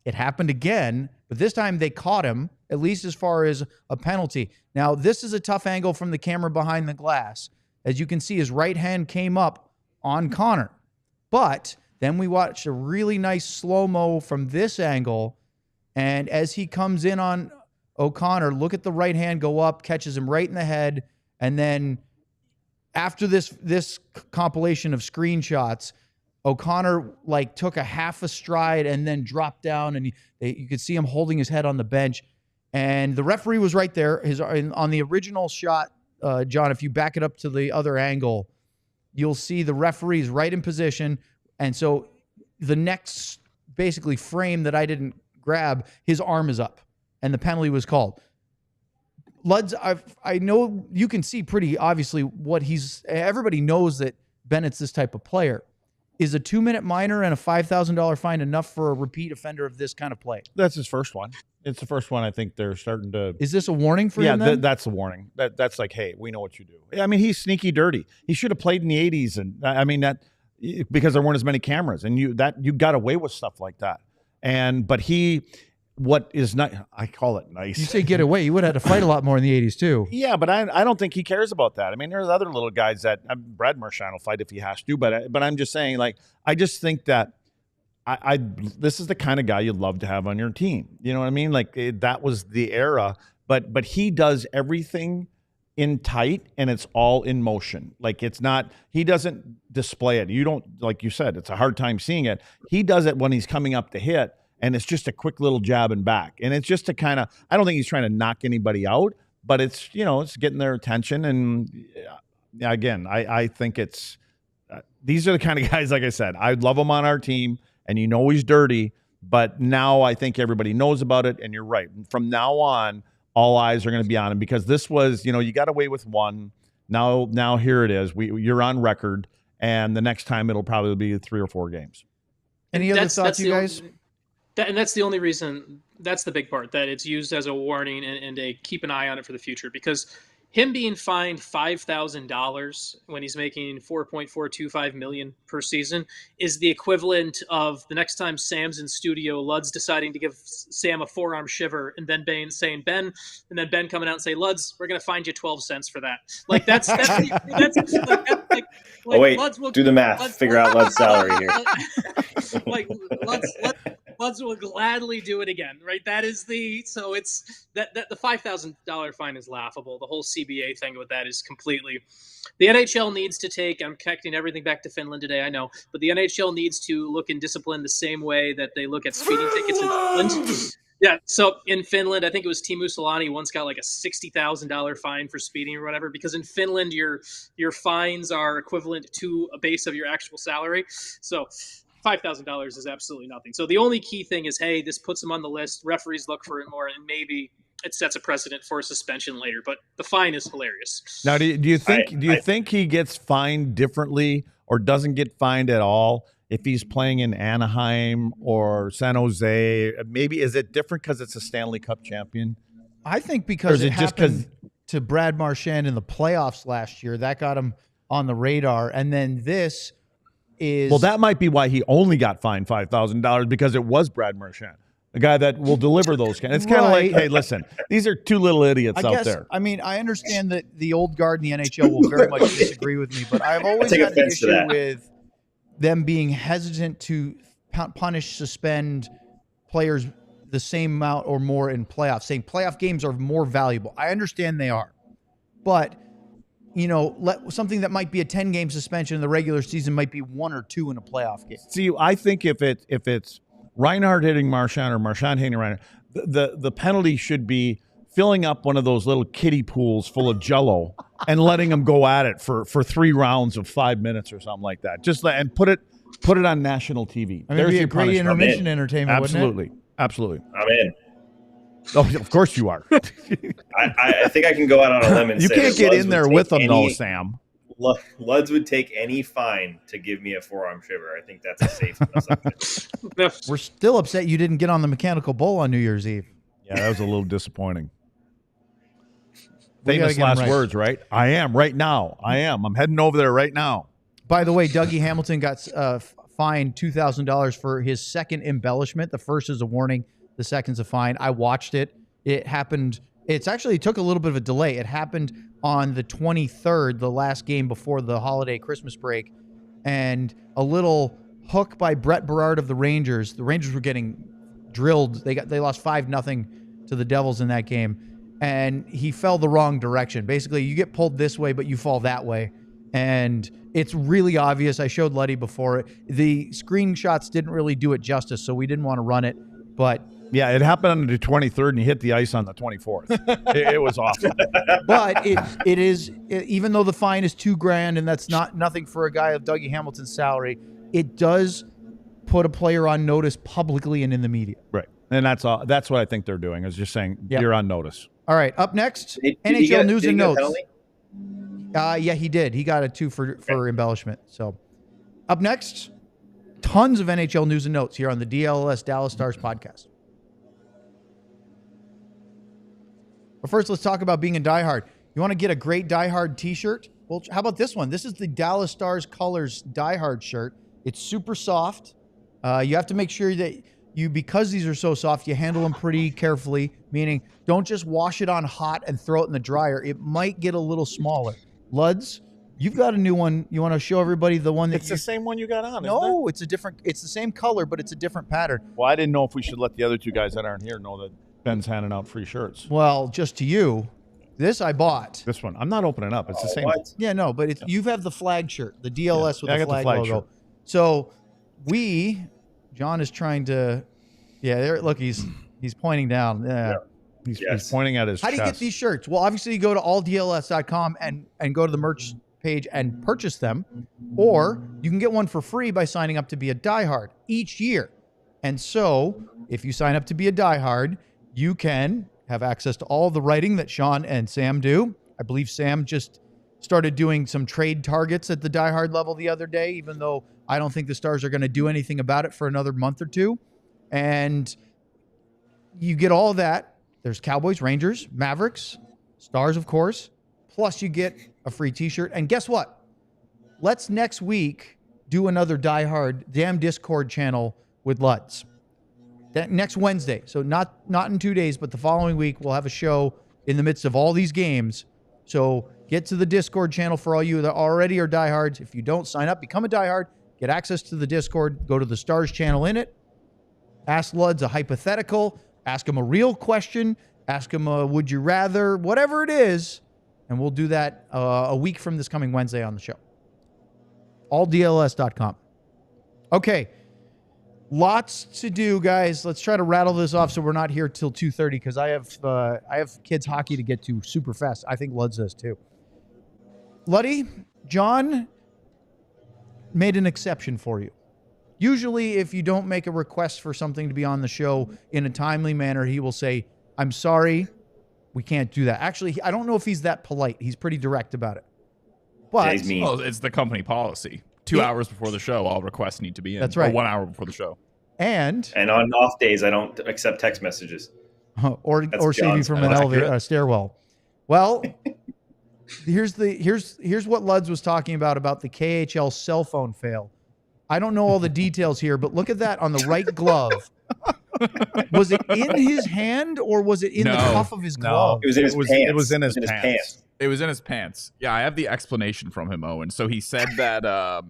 it happened again, but this time they caught him, at least as far as a penalty. Now, this is a tough angle from the camera behind the glass. As you can see, his right hand came up on Connor. But then we watched a really nice slow-mo from this angle, and as he comes in on O'Connor, look at the right hand go up, catches him right in the head, and then after this compilation of screenshots, O'Connor took a half a stride and then dropped down, and you could see him holding his head on the bench. And the referee was right there. On the original shot, John, if you back it up to the other angle, you'll see the referee's right in position. And so the next basically frame that I didn't grab, his arm is up, and the penalty was called. Luds, I know you can see pretty obviously everybody knows that Bennett's this type of player. Is a 2-minute minor and a $5,000 fine enough for a repeat offender of this kind of play? That's his first one. It's the first one I think they're starting to... Is this a warning for him then? Yeah, that's a warning. That's like, hey, we know what you do. I mean, he's sneaky dirty. He should have played in the 80s. And I mean, because there weren't as many cameras. And you got away with stuff like that. But what is not, I call it nice. You say get away. You would have had to fight a lot more in the 80s too. Yeah, but I don't think he cares about that. I mean, there's other little guys that Brad Marchand will fight if he has to. But I'm just saying, I just think that this is the kind of guy you'd love to have on your team. You know what I mean? That was the era. But he does everything in tight and it's all in motion. It's not. He doesn't display it. You don't, like you said, it's a hard time seeing it. He does it when he's coming up to hit. And it's just a quick little jab and back. And it's just to kind of, I don't think he's trying to knock anybody out, but it's, it's getting their attention. And again, I think it's, these are the kind of guys, like I said, I'd love him on our team and he's dirty, but now I think everybody knows about it. And you're right. From now on, all eyes are going to be on him because this was, you got away with one. Now here it is. You're on record. And the next time it'll probably be 3 or 4 games. Any other thoughts, you guys? And that's the only reason, that's the big part, that it's used as a warning and to keep an eye on it for the future. Because him being fined $5,000 when he's making $4.425 million per season is the equivalent of the next time Sam's in studio, Luds deciding to give Sam a forearm shiver, and then Ben saying Ben coming out and say, Luds, we're going to find you 12 cents for that. That's oh wait, Luds will do the math, figure out Lud's salary here. Luds will gladly do it again, right? That is the $5,000 fine is laughable. The whole CBA thing with that is completely. The NHL needs to take. I'm connecting everything back to Finland today, I know, but the NHL needs to look in discipline the same way that they look at speeding tickets in Finland. Yeah, so in Finland, I think it was Teemu Selanne once got like a $60,000 fine for speeding or whatever, because in Finland your fines are equivalent to a base of your actual salary. So $5,000 is absolutely nothing. So the only key thing is, hey, this puts them on the list. Referees look for it more, and maybe it sets a precedent for a suspension later. But the fine is hilarious. Now, do you think he gets fined differently or doesn't get fined at all if he's playing in Anaheim or San Jose? Maybe is it different because it's a Stanley Cup champion? I think because it happened to Brad Marchand in the playoffs last year, that got him on the radar, and then this is that might be why he only got fined $5,000, because it was Brad Marchand, the guy that will deliver those kind. It's kind of like, hey, listen, these are two little idiots out there. I mean, I understand that the old guard in the NHL will very much disagree with me, but I've always had an issue with them being hesitant to punish, suspend players the same amount or more in playoffs, saying playoff games are more valuable. I understand they are, but something that might be a 10-game suspension in the regular season might be 1 or 2 in a playoff game. See, I think if it's Reinhart hitting Marchand or Marchand hitting Reinhart, the penalty should be filling up one of those little kiddie pools full of Jell-O and letting them go at it for 3 rounds of 5 minutes or something like that. And put it on national TV. I mean, it'd be a great intermission entertainment, absolutely, wouldn't it? Absolutely. I'm in. Oh, of course you are. I think I can go out on a limb and you say can't get in there with them, though, Sam. Luds would take any fine to give me a forearm shiver. I think that's a safe assumption. We're still upset you didn't get on the mechanical bull on New Year's Eve. Yeah, that was a little disappointing. Famous last words, right? I am right now. I'm heading over there right now. By the way, Dougie Hamilton got fined $2,000 for his second embellishment. The first is a warning. The second's a fine. I watched it. It happened. It took a little bit of a delay. It happened on the 23rd, the last game before the holiday Christmas break, and a little hook by Brett Berard of the Rangers. The Rangers were getting drilled. They lost 5-0 to the Devils in that game, and he fell the wrong direction. Basically, you get pulled this way, but you fall that way, and it's really obvious. I showed Luddy before. The screenshots didn't really do it justice, so we didn't want to run it, but. Yeah, it happened on the 23rd, and he hit the ice on the 24th. it was awesome. But it is, even though the fine is $2,000, and that's nothing for a guy of Dougie Hamilton's salary, it does put a player on notice publicly and in the media. Right, and that's all. That's what I think they're doing, is just saying you're on notice. All right, up next, NHL news and notes. Yeah, he did. He got a 2 for embellishment. So, up next, tons of NHL news and notes here on the DLLS Dallas Stars Podcast. But first, let's talk about being a diehard. You want to get a great diehard t-shirt? Well, how about this one? This is the Dallas Stars Colors diehard shirt. It's super soft. You have to make sure that because these are so soft, you handle them pretty carefully, meaning don't just wash it on hot and throw it in the dryer. It might get a little smaller. Luds, you've got a new one. You want to show everybody the one that it's the same one you got on, No, it's the same color, but it's a different pattern. Well, I didn't know if we should let the other 2 guys that aren't here know that Ben's handing out free shirts. Well, just to you. This I bought. This one. I'm not opening up. It's the same. What? Yeah, no, but you have the flag shirt, the DLS with the flag logo. Shirt. So John is trying to, look, he's pointing down. Yeah. He's pointing at his chest. How do you get these shirts? Well, obviously you go to alldls.com and go to the merch page and purchase them, or you can get one for free by signing up to be a diehard each year. And so if you sign up to be a diehard, you can have access to all the writing that Sean and Sam do. I believe Sam just started doing some trade targets at the diehard level the other day, even though I don't think the Stars are going to do anything about it for another month or 2. And you get all of that. There's Cowboys, Rangers, Mavericks, Stars, of course. Plus you get a free t-shirt. And guess what? Let's next week do another diehard damn Discord channel with Luds. That next Wednesday. So not in 2 days, but the following week we'll have a show in the midst of all these games. So get to the Discord channel for all you that already are diehards. If you don't sign up, become a diehard. Get access to the Discord. Go to the Stars channel in it. Ask Luds a hypothetical, ask him a real question, ask him a would you rather, whatever it is, and we'll do that a week from this coming Wednesday on the show. AllDLLS.com. Okay. Lots to do, guys. Let's try to rattle this off so we're not here till 2:30 because I have kids hockey to get to super fast. I think Luds does too. Luddy, John made an exception for you. Usually, if you don't make a request for something to be on the show in a timely manner, he will say, I'm sorry, we can't do that. Actually, I don't know if he's that polite. He's pretty direct about it. But well, it's the company policy. 2 hours before the show, all requests need to be in. That's right. Or 1 hour before the show. And on off days, I don't accept text messages. or save you from an elevator, stairwell. Well, here's what Luds was talking about the KHL cell phone fail. I don't know all the details here, but look at that on the right glove. Was it in his hand or was it in the cuff of his glove? It was in his pants. It was in his pants. It was in his pants. Yeah, I have the explanation from him, Owen. So he said that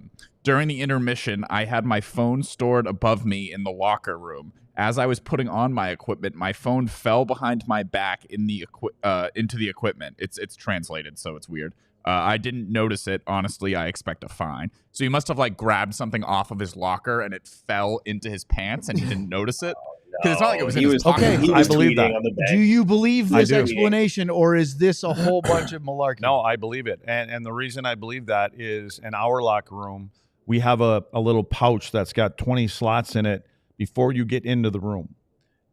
during the intermission, I had my phone stored above me in the locker room. As I was putting on my equipment, my phone fell behind my back in the into the equipment. It's translated, so it's weird. I didn't notice it. Honestly, I expect a fine. So he must have grabbed something off of his locker and it fell into his pants and he didn't notice it. Because it's not like it was in his pocket. Okay, I believe that. Do you believe this explanation, or is this a whole bunch of malarkey? No, I believe it. And the reason I believe that is in our locker room, we have a little pouch that's got 20 slots in it before you get into the room.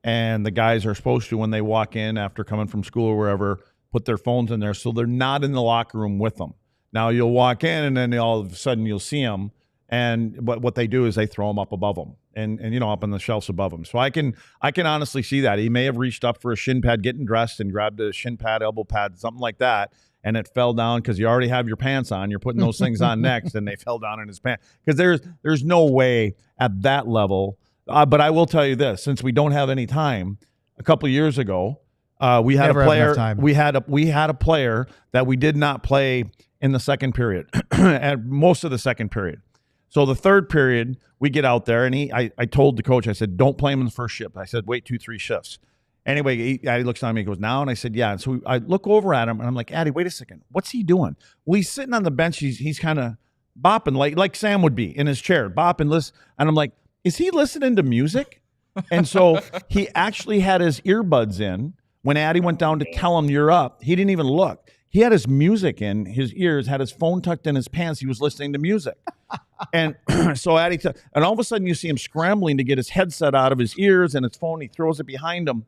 And the guys are supposed to, when they walk in after coming from school or wherever, put their phones in there so they're not in the locker room with them. Now, you'll walk in and then all of a sudden you'll see them. And what they do is they throw them up above them and up on the shelves above them. So I can honestly see that. He may have reached up for a shin pad getting dressed and grabbed a shin pad, elbow pad, something like that. And it fell down because you already have your pants on. You're putting those things on next and they fell down in his pants. Because there's no way at that level. But I will tell you this, since we don't have any time, a couple of years ago, we had a player. We had a player that we did not play in the second period, at most of the second period. So the third period, we get out there, and I told the coach, I said, don't play him in the first shift. I said, wait 2-3 shifts. Anyway, he looks at me and goes, now? And I said, yeah. And so I look over at him, and I'm like, Addy, wait a second. What's he doing? Well, he's sitting on the bench. He's kind of bopping like Sam would be in his chair, bopping. And I'm like, is he listening to music? And so he actually had his earbuds in. When Addy went down to tell him you're up, he didn't even look. He had his music in his ears, had his phone tucked in his pants. He was listening to music. And so Addy, and all of a sudden you see him scrambling to get his headset out of his ears and his phone. He throws it behind him.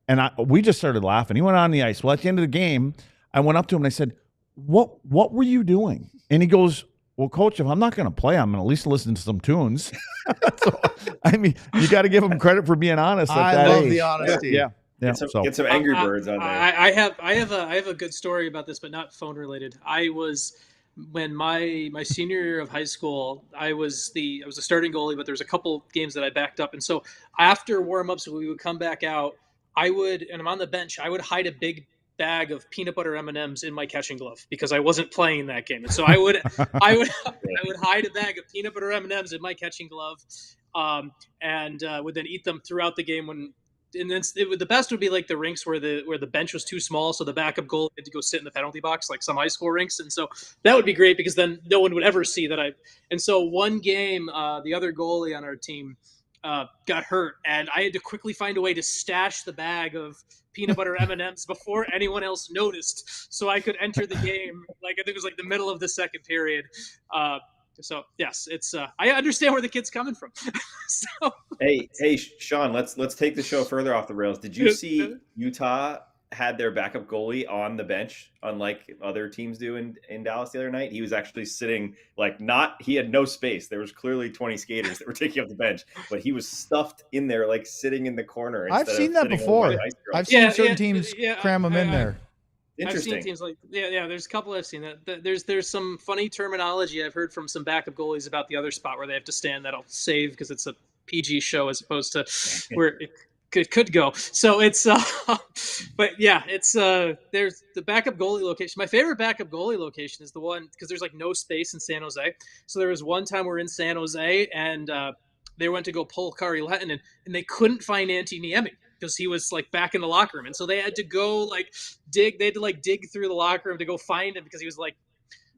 And we just started laughing. He went on the ice. Well, at the end of the game, I went up to him and I said, what were you doing? And he goes, well, Coach, if I'm not going to play, I'm going to at least listen to some tunes. So, I mean, you got to give him credit for being honest at that love age. The honesty. Yeah. Get some Angry Birds on there. I have a good story about this, but not phone related. When my senior year of high school, I was a starting goalie, but there was a couple games that I backed up, and so after warm-ups, we would come back out. And I'm on the bench. I would hide a big bag of peanut butter M&Ms in my catching glove because I wasn't playing that game, and so I would hide a bag of peanut butter M&Ms in my catching glove, and would then eat them throughout the game And then the best would be like the rinks where the bench was too small, so the backup goalie had to go sit in the penalty box, like some high school rinks, and so that would be great because then no one would ever see that I. And so one game, the other goalie on our team got hurt, and I had to quickly find a way to stash the bag of peanut butter M&Ms before anyone else noticed, so I could enter the game. Like I think it was like the middle of the second period. So yes, it's I understand where the kid's coming from. So hey, Sean, let's take the show further off the rails. Did you see Utah had their backup goalie on the bench, unlike other teams do in Dallas the other night? He was actually sitting he had no space. There was clearly 20 skaters that were taking up the bench, but he was stuffed in there, like sitting in the corner. I've seen that before. I've seen certain teams cram him in there. Interesting. I've seen teams like there's a couple I've seen that. There's some funny terminology I've heard from some backup goalies about the other spot where they have to stand that'll save because it's a PG show as opposed to where it could go. So it's but yeah, it's there's the backup goalie location. My favorite backup goalie location is the one because there's like no space in San Jose. So there was one time we're in San Jose and they went to go pull Kari Lehtinen, and they couldn't find Antti Niemi because he was like back in the locker room. And so they had to go like dig through the locker room to go find him because he was like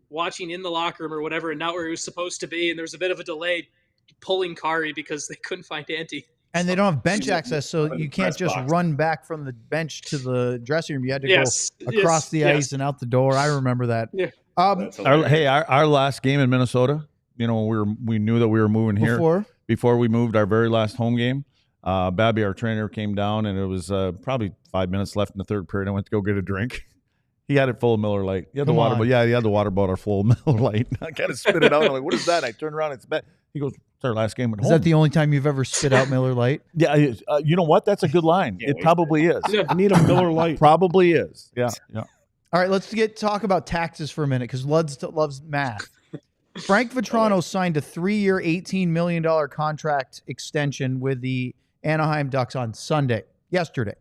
watching in the locker room or whatever, and not where he was supposed to be. And there was a bit of a delay pulling Kari because they couldn't find Antti. And they don't have bench access, so you can't just run back from the bench to the dressing room. You had to go across the ice and out the door. I remember that. Yeah. Our last game in Minnesota, you know, we knew that we were moving here before we moved. Our very last home game, Babby, our trainer, came down, and it was probably 5 minutes left in the third period. I went to go get a drink. He had it full of Miller Lite. He had the water, but he had the water bottle full of Miller Lite. I kind of spit it out. I'm like, "What is that?" I turned around. It's bad. He goes, "It's our last game at home." Is that the only time you've ever spit out Miller Lite? Yeah. You know what? That's a good line. It probably is. I need a Miller Lite. Probably is. Yeah. Yeah. All right, let's talk about taxes for a minute because Luds loves math. Frank Vetrano signed a 3-year, $18 million contract extension with the Anaheim Ducks on yesterday.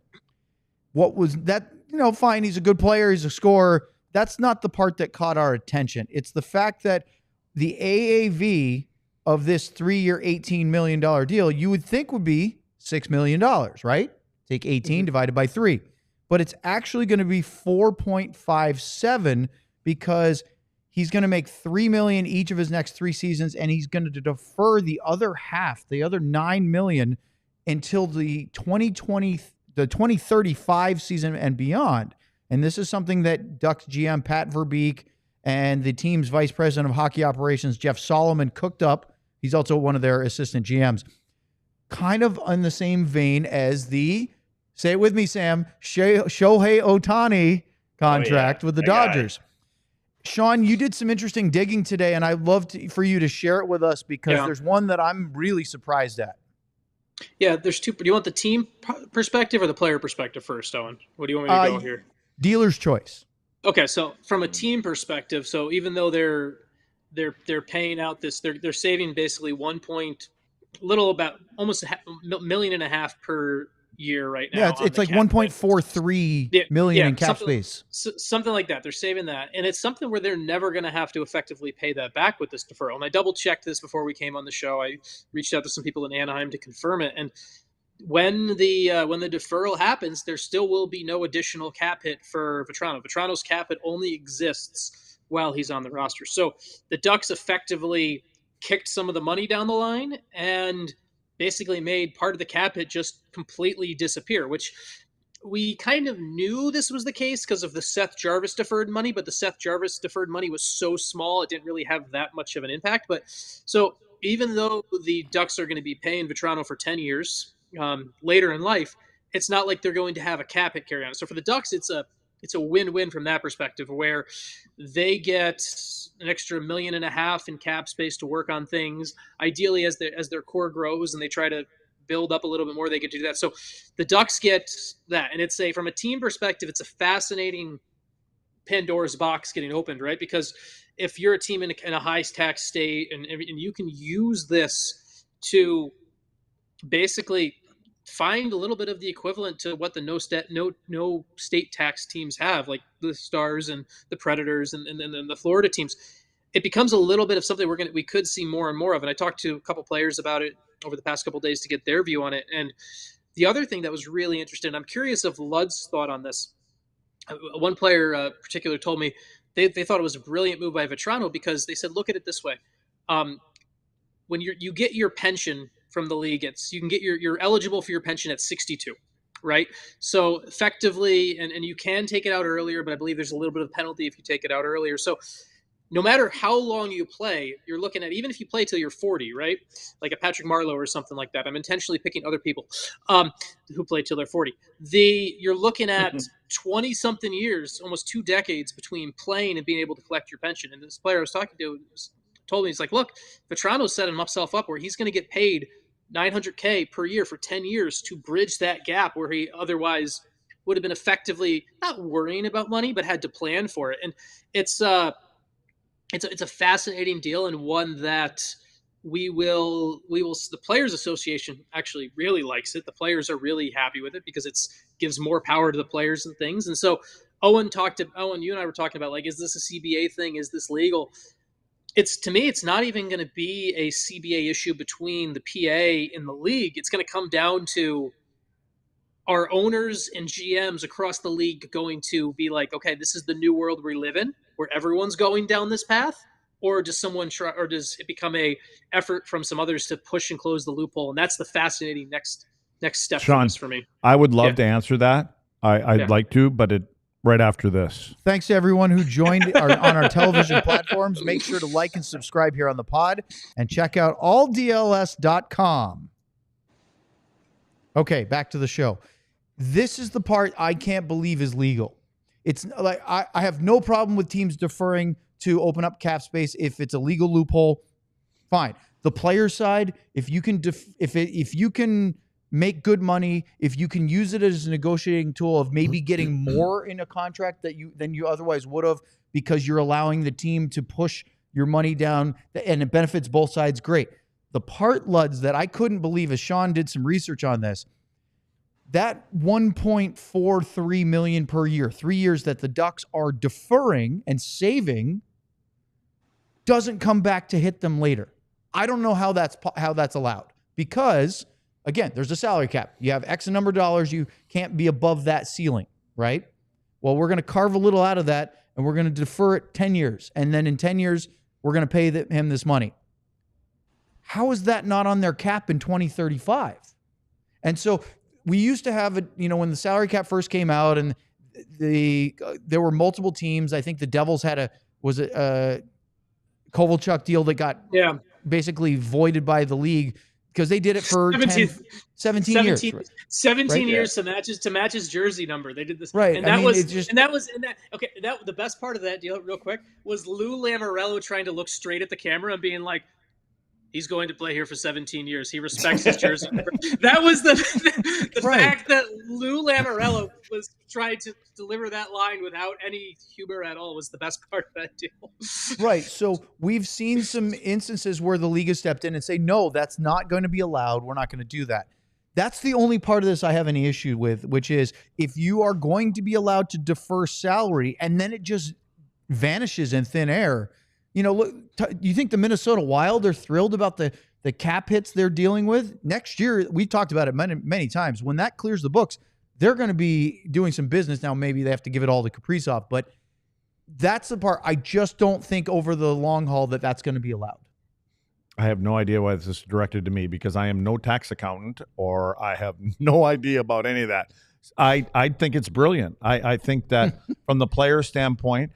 What was that? You know, fine, he's a good player, he's a scorer. That's not the part that caught our attention. It's the fact that the AAV of this 3-year, $18 million deal, you would think would be $6 million, right? Take 18 divided by 3. But it's actually going to be 4.57 because he's going to make $3 million each of his next 3 seasons, and he's going to defer the other half, the other $9 million, until the 2035 season and beyond. And this is something that Ducks GM Pat Verbeek and the team's vice president of hockey operations, Jeff Solomon, cooked up. He's also one of their assistant GMs. Kind of in the same vein as the, say it with me, Sam, Shohei Ohtani contract with the Dodgers. Sean, you did some interesting digging today, and I'd love for you to share it with us because there's one that I'm really surprised at. Yeah, there's two. Do you want the team perspective or the player perspective first, Owen? What do you want me to go here? Dealer's choice. Okay, so from a team perspective, so even though they're paying out this, they're saving basically almost $1.5 million per year right now. Yeah, it's like 1.43 million in cap space. Something like that. They're saving that. And it's something where they're never going to have to effectively pay that back with this deferral. And I double checked this before we came on the show. I reached out to some people in Anaheim to confirm it. And when the deferral happens, there still will be no additional cap hit for Vetrano. Vetrano's cap hit only exists while he's on the roster. So the Ducks effectively kicked some of the money down the line and basically made part of the cap hit just completely disappear, which we kind of knew this was the case because of the Seth Jarvis deferred money, but the Seth Jarvis deferred money was so small, it didn't really have that much of an impact. But so even though the Ducks are going to be paying Vetrano for 10 years later in life, it's not like they're going to have a cap hit carry on. So for the Ducks, it's a win-win from that perspective, where they get an extra $1.5 million in cap space to work on things. Ideally, as their core grows and they try to build up a little bit more, they get to do that. So the Ducks get that, and from a team perspective, it's a fascinating Pandora's box getting opened, right? Because if you're a team in a high tax state, and you can use this to basically find a little bit of the equivalent to what the no state tax teams have, like the Stars and the Predators and the Florida teams. It becomes a little bit of something we could see more and more of. And I talked to a couple players about it over the past couple of days to get their view on it. And the other thing that was really interesting, I'm curious of Lud's thought on this. One player particular told me they thought it was a brilliant move by Vetrano because they said, look at it this way. When you get your pension from the league, you're eligible for your pension at 62, right? So effectively, and you can take it out earlier, but I believe there's a little bit of penalty if you take it out earlier. So no matter how long you play, you're looking at, even if you play till you're 40, right? Like a Patrick Marleau or something like that. I'm intentionally picking other people who play till they're 40. You're looking at 20-something years, almost 2 decades between playing and being able to collect your pension. And this player I was talking to told me, he's like, look, Vetrano's setting himself up where he's going to get paid $900K per year for 10 years to bridge that gap where he would have been effectively not worrying about money, but had to plan for it. And it's a fascinating deal, and one that the Players Association actually really likes it. The players are really happy with it because it gives more power to the players and things. And so Owen, you and I were talking about, like, is this a CBA thing? Is this legal? to me, it's not even going to be a CBA issue between the PA and the league. It's going to come down to, are owners and GMs across the league going to be like, okay, this is the new world we live in, where everyone's going down this path, or does someone try, or does it become a effort from some others to push and close the loophole? And that's the fascinating next step Sean, for me. I would love to answer that. I'd like to, but right after this. Thanks to everyone who joined on our television platforms. Make sure to like and subscribe here on the pod and check out alldls.com. Okay, back to the show. This is the part I can't believe is legal. It's like I have no problem with teams deferring to open up cap space if it's a legal loophole. Fine. The player side, if you can if you can make good money, if you can use it as a negotiating tool of maybe getting more in a contract than you otherwise would have, because you're allowing the team to push your money down and it benefits both sides, great. The part, Luds, that I couldn't believe, as Sean did some research on this, that $1.43 million per year, 3 years that the Ducks are deferring and saving, doesn't come back to hit them later. I don't know how that's allowed, because again, there's a salary cap. You have X number of dollars. You can't be above that ceiling, right? Well, we're going to carve a little out of that, and we're going to defer it 10 years. And then in 10 years, we're going to pay him this money. How is that not on their cap in 2035? And so we used to have it, when the salary cap first came out, and there were multiple teams. I think the Devils had a Kovalchuk deal that got basically voided by the league, because they did it for 17 years. Right? 17 years to match his jersey number. They did this. Right. And the best part of that deal, real quick, was Lou Lamoriello trying to look straight at the camera and being like, he's going to play here for 17 years. He respects his jersey number. That was the fact that Lou Lamoriello was trying to deliver that line without any humor at all was the best part of that deal. Right. So we've seen some instances where the league has stepped in and say, no, that's not going to be allowed. We're not going to do that. That's the only part of this I have any issue with, which is if you are going to be allowed to defer salary and then it just vanishes in thin air. Look, you think the Minnesota Wild are thrilled about the cap hits they're dealing with? Next year, we talked about it many, many times. When that clears the books, they're going to be doing some business. Now, maybe they have to give it all to Kaprizov, but that's the part I just don't think over the long haul that's going to be allowed. I have no idea why this is directed to me, because I am no tax accountant, or I have no idea about any of that. I think it's brilliant. I think that from the player standpoint,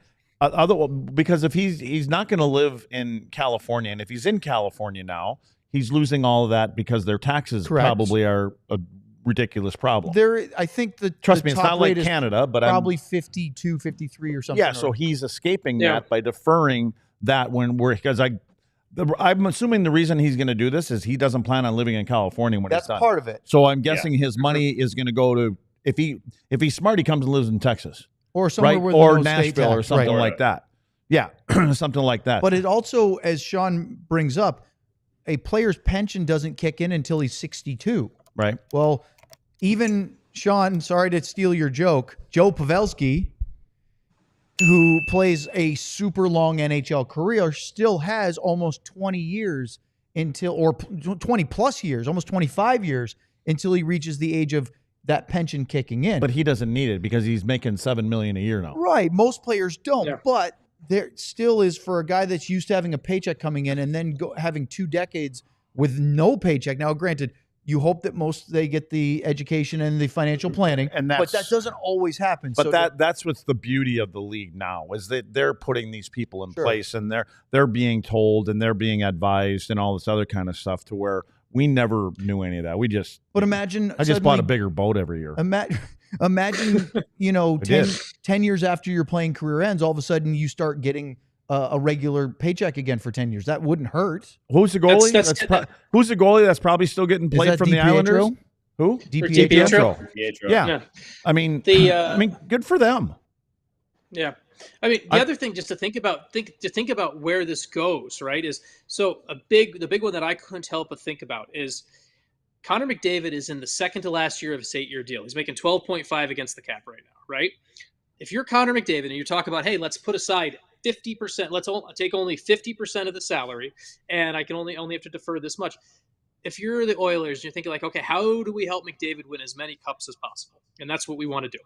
because if he's not going to live in California, and if he's in California now, he's losing all of that because their taxes probably are a ridiculous problem. I think trust me, it's not like Canada, but probably 52, 53 or something. Yeah, so he's escaping that by deferring that because I'm assuming the reason he's going to do this is he doesn't plan on living in California when that's it's done. Part of it. So I'm guessing his money is going to go to, if he's smart, he comes and lives in Texas. Or somewhere where or no Nashville or something like that. Yeah, something like that. But it also, as Sean brings up, a player's pension doesn't kick in until he's 62. Right. Well, even Sean, sorry to steal your joke, Joe Pavelski, who plays a super long NHL career, still has almost 20 years or 20 plus years, almost 25 years until he reaches the age of that pension kicking in. But he doesn't need it because he's making $7 million a year now. Right. Most players don't, but there still is, for a guy that's used to having a paycheck coming in and then having 2 decades with no paycheck. Now, granted, you hope that they get the education and the financial planning, but that doesn't always happen. But that's what's the beauty of the league now, is that they're putting these people in place, and they're being told and they're being advised and all this other kind of stuff, to where we never knew any of that. But imagine, I just bought a bigger boat every year. Imagine 10 years after your playing career ends, all of a sudden you start getting a regular paycheck again for 10 years. That wouldn't hurt. Who's the goalie? Who's the goalie that's probably still getting played from the Islanders? Who? DiPietro. Yeah. I mean, good for them. Yeah. I mean, the other thing just to think about where this goes, right, is the big one that I couldn't help but think about is Connor McDavid is in the second to last year of his 8-year deal. He's making 12.5 against the cap right now, right? If you're Connor McDavid and you talk about, hey, let's put aside 50%. Let's take only 50% of the salary, and I can only have to defer this much. If you're the Oilers, you're thinking like, okay, how do we help McDavid win as many cups as possible? And that's what we want to do.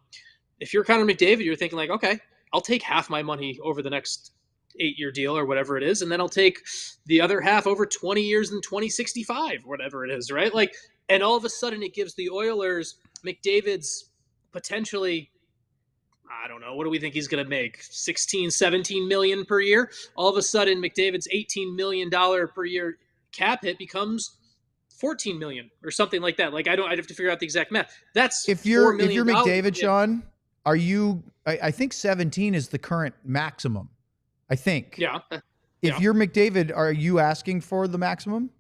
If you're Connor McDavid, you're thinking like, okay, I'll take half my money over the next 8-year deal or whatever it is, and then I'll take the other half over 20 years in 2065, whatever it is, right? Like, and all of a sudden it gives the Oilers McDavid's potentially, I don't know, what do we think he's going to make? 16, 17 million per year. All of a sudden McDavid's $18 million per year cap hit becomes 14 million or something like that. Like, I'd have to figure out the exact math. That's if you're McDavid, Sean, are you, I think 17 is the current maximum. I think. Yeah. If you're McDavid, are you asking for the maximum?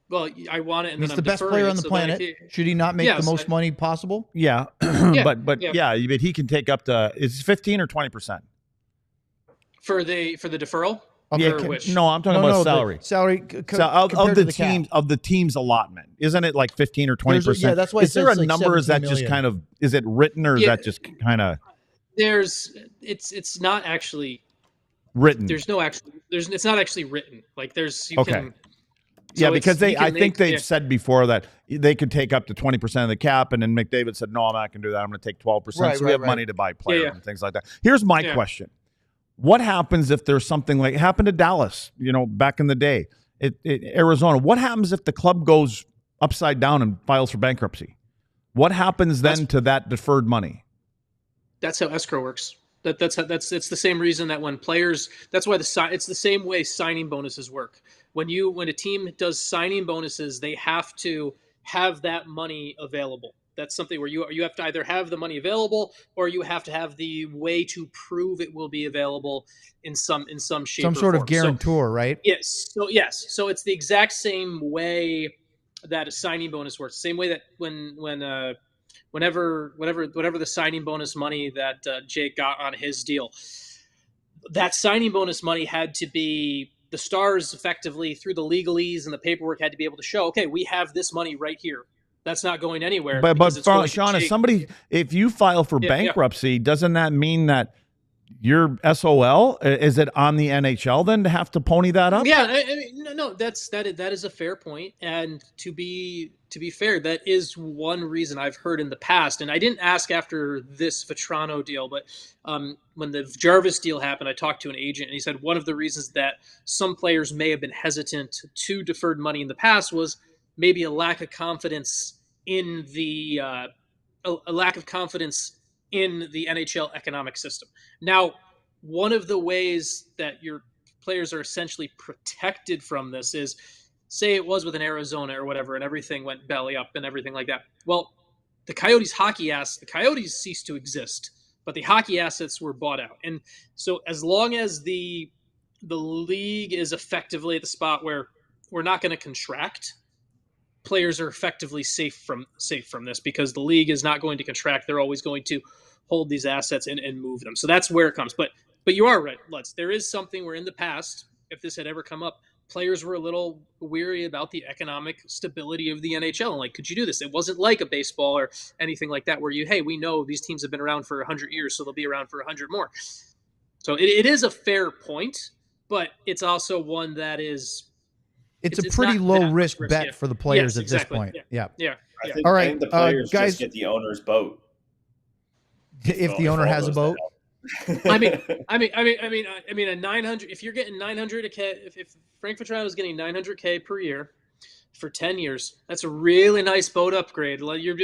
Well, I want it, and he's then the best player on the planet. Should he not make the most money possible? Yeah, but he can take up to, is 15 or 20% for the deferral. Yeah, no, I'm talking about salary. Salary of the team's allotment, isn't it like 15 or 20%? Yeah, that's why. Is there a number? Is that just kind of, is it written, or is that just kind of? It's not actually written. It's not actually written. Like because I think they've said before that they could take up to 20% of the cap, and then McDavid said, no, I'm not going to do that. I'm going to take 12%. So we have money to buy players and things like that. Here's my question. What happens if there's something like it happened to Dallas, back in the day, Arizona? What happens if the club goes upside down and files for bankruptcy? What happens then to that deferred money? That's how escrow works. It's the same reason that when players, that's why it's the same way signing bonuses work. When a team does signing bonuses, they have to have that money available. That's something where you have to either have the money available, or you have to have the way to prove it will be available in some shape. Some sort of guarantor, right? Yes. So it's the exact same way that a signing bonus works. Same way that whenever the signing bonus money that Jake got on his deal, that signing bonus money had to be, the Stars effectively through the legalese and the paperwork had to be able to show, okay, we have this money right here. That's not going anywhere. But Sean, if you file for bankruptcy, doesn't that mean that your SOL, is it on the NHL then to have to pony that up? Yeah, that is a fair point. And to be fair, that is one reason I've heard in the past. And I didn't ask after this Vetrano deal, but when the Jarvis deal happened, I talked to an agent, and he said one of the reasons that some players may have been hesitant to deferred money in the past was maybe a lack of confidence in the NHL economic system. Now, one of the ways that your players are essentially protected from this is, say it was with an Arizona or whatever, and everything went belly up and everything like that. Well, the Coyotes ceased to exist, but the hockey assets were bought out. And so as long as the league is effectively at the spot where we're not going to contract, players are effectively safe from this, because the league is not going to contract. They're always going to hold these assets and move them. So that's where it comes. But you are right, Lutz. There is something where in the past, if this had ever come up, players were a little weary about the economic stability of the NHL. And like, could you do this? It wasn't like a baseball or anything like that where we know these teams have been around for 100 years, so they'll be around for 100 more. So it is a fair point, but it's also one that is, it's a pretty low risk bet for the players at this point. Yeah. I think, all right, I think the players guys, just get the owner's boat. If the owner has a boat. I mean, a 900. If you're getting 900K, if Frank Vetrano is getting 900K per year for 10 years, that's a really nice boat upgrade. Like you're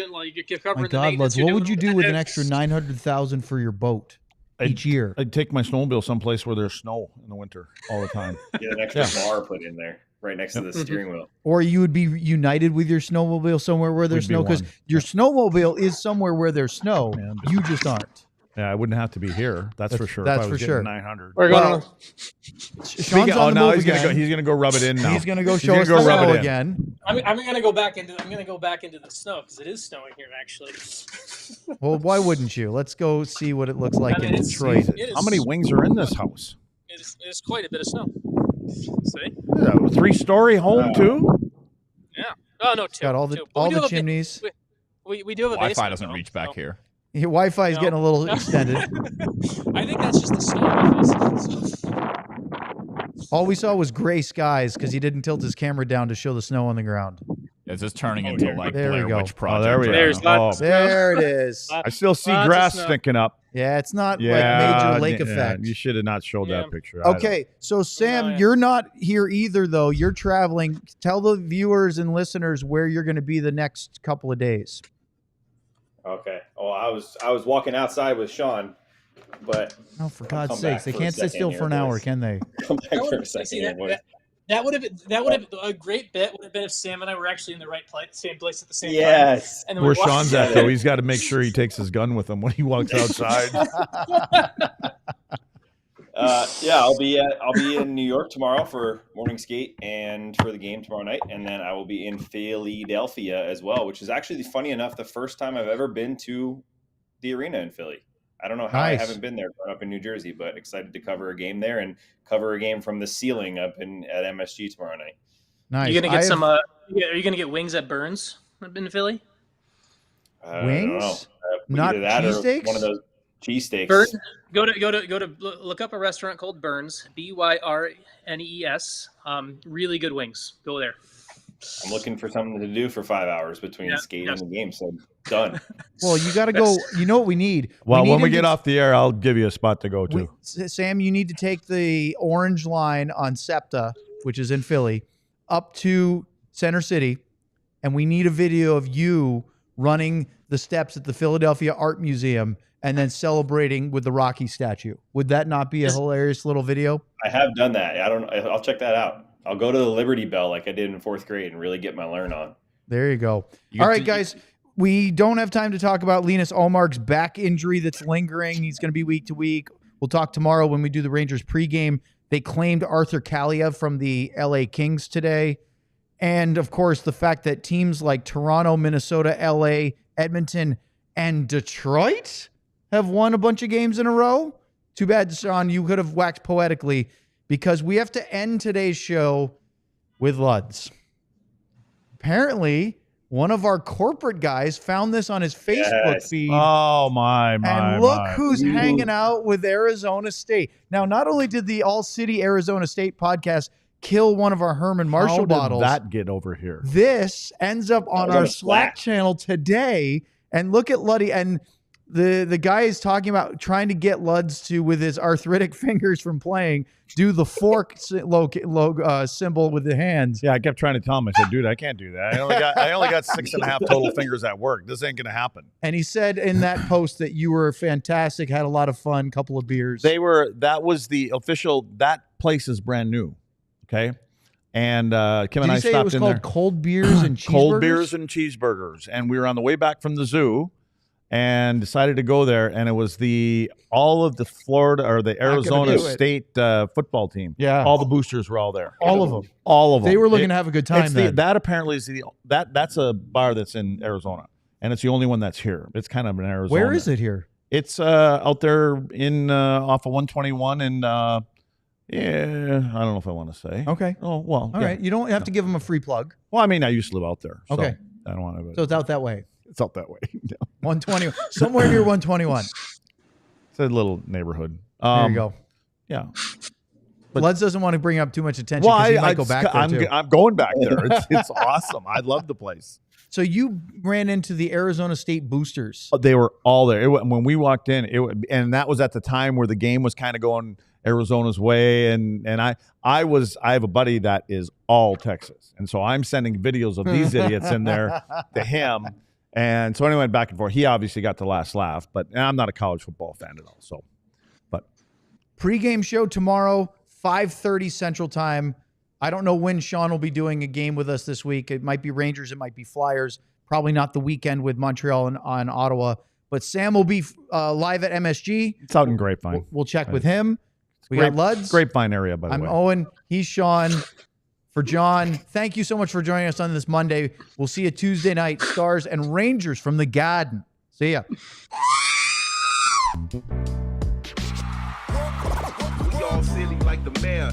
covering. My God, Lutz, what would you do with an extra 900,000 for your boat each year? I'd take my snowmobile someplace where there's snow in the winter all the time. Get an extra bar put in there, right next to the steering wheel. Or you would be united with your snowmobile somewhere where there's snow, because your snowmobile is somewhere where there's snow. You just aren't. Yeah, I wouldn't have to be here. That's for sure. That's for sure. 900. We're going. Sean's on the move again. He's gonna go rub it in now. He's gonna go show us the snow again. I'm gonna go back into the snow, because it is snowing here actually. Well, why wouldn't you? Let's go see what it looks like in Detroit. How many wings are in this house? It's quite a bit of snow. See? Yeah, a 3-story home too. Yeah. Oh no, two. Got all the chimneys. We do have a Wi-Fi basement, doesn't reach back here. Your Wi-Fi is getting a little extended. I think that's just the snow. All we saw was gray skies because he didn't tilt his camera down to show the snow on the ground. It's just turning into like There we Blair go. Witch Project. there we There's go. lots of There it is. I still see Lots of grass snow. sticking up. Yeah, it's not like Yeah, major lake yeah, effect. You should have not showed Yeah. that picture. I don't- Okay, so Sam, yeah. you're not here either, though. You're traveling. Tell the viewers and listeners where you're going to be the next couple of days. Okay. Well, I was walking outside with Sean, but Oh, for I'll God's come sakes, back they for a can't sit second still here, for an hour, boys. can they? come back for a See, second. here, boys. that would have a great bit would have been if Sam and I were actually in the right place, same place at the same time. Yes. And then Where we walked Sean's at, together. though, he's got to make sure he takes his gun with him when he walks outside. Yeah, I'll be in New York tomorrow for morning skate and for the game tomorrow night, and then I will be in Philadelphia as well, which is actually funny enough the first time I've ever been to the arena in Philly. I don't know how Nice. I haven't been there growing up in New Jersey, but excited to cover a game there and cover a game from the ceiling up at MSG tomorrow night. Nice. You gonna I get have some? Are you gonna get wings at Burns in Philly? I don't Wings? know. Not Either that or cheesesteaks? one of those cheesesteaks. Burns. Go to look up a restaurant called Burns. BYRNES. Really good wings. Go there. I'm looking for something to do for 5 hours between Yeah, skating yes. and the game, so done. Well, you got to go. You know what we need? Well, need when we him get to- off the air, I'll give you a spot to go to. Sam, you need to take the orange line on SEPTA, which is in Philly, up to Center City, and we need a video of you running the steps at the Philadelphia Art Museum and then celebrating with the Rocky statue. Would that not be a hilarious little video? I have done that. I'll check that out. I'll go to the Liberty Bell like I did in 4th grade and really get my learn on. There you go. All right, guys. We don't have time to talk about Linus Ullmark's back injury that's lingering. He's going to be week to week. We'll talk tomorrow when we do the Rangers pregame. They claimed Arthur Kaliyev from the LA Kings today. And, of course, the fact that teams like Toronto, Minnesota, LA, Edmonton, and Detroit have won a bunch of games in a row. Too bad, Sean, you could have waxed poetically, because we have to end today's show with Luds. Apparently, one of our corporate guys found this on his Facebook feed. Oh, my. And look who's hanging out with Arizona State. Now, not only did the All-City Arizona State podcast kill one of our Herman Marshall How did bottles, that get over here? this ends up on was our on a Slack Slack. channel today. And look at Luddy. And the guy is talking about trying to get Luds to, with his arthritic fingers from playing, do the fork symbol with the hands. Yeah, I kept trying to tell him. I said, dude, I can't do that. I only got 6.5 total fingers at work. This ain't going to happen. And he said in that post that you were fantastic, had a lot of fun, couple of beers. That was the official, that place is brand new. Okay. And Kim and I Did you say stopped it was in called there. Cold Beers and Cheeseburgers? Cold beers and cheeseburgers. And we were on the way back from the zoo and decided to go there. And it was all of the Florida or the Arizona do it. State football team. Yeah. All the boosters were all there. All of them. All of them. They were looking to have a good time then. That apparently is that's a bar that's in Arizona. And it's the only one that's here. It's kind of in Arizona. Where is it here? It's out there in off of 121 and yeah, I don't know if I want to say. Okay. Oh, well. All right. You don't have to give them a free plug. Well, I mean, I used to live out there. So Okay. I don't want to. So it's out that way. It's out that way. 120, somewhere near 121. It's a little neighborhood. There you go. Yeah. But Luds doesn't want to bring up too much attention Well, because he might go back there too. I'm going back there. It's awesome. I love the place. So you ran into the Arizona State boosters. They were all there. When we walked in, and that was at the time where the game was kind of going Arizona's way, and I have a buddy that is all Texas, and so I'm sending videos of these idiots in there to him, and so I went back and forth. He obviously got the last laugh, but I'm not a college football fan at all. So, but Pre-game show tomorrow, 5:30 Central Time. I don't know when Sean will be doing a game with us this week. It might be Rangers, it might be Flyers. Probably not the weekend with Montreal and on Ottawa. But Sam will be live at MSG. it's out in Grapevine. We'll check with him. We got Luds. Grapevine area, by the I'm way. Owen. He's Sean. For John, thank you so much for joining us on this Monday. We'll see you Tuesday night. Stars and Rangers from the Garden. See ya. We all silly like the mayor.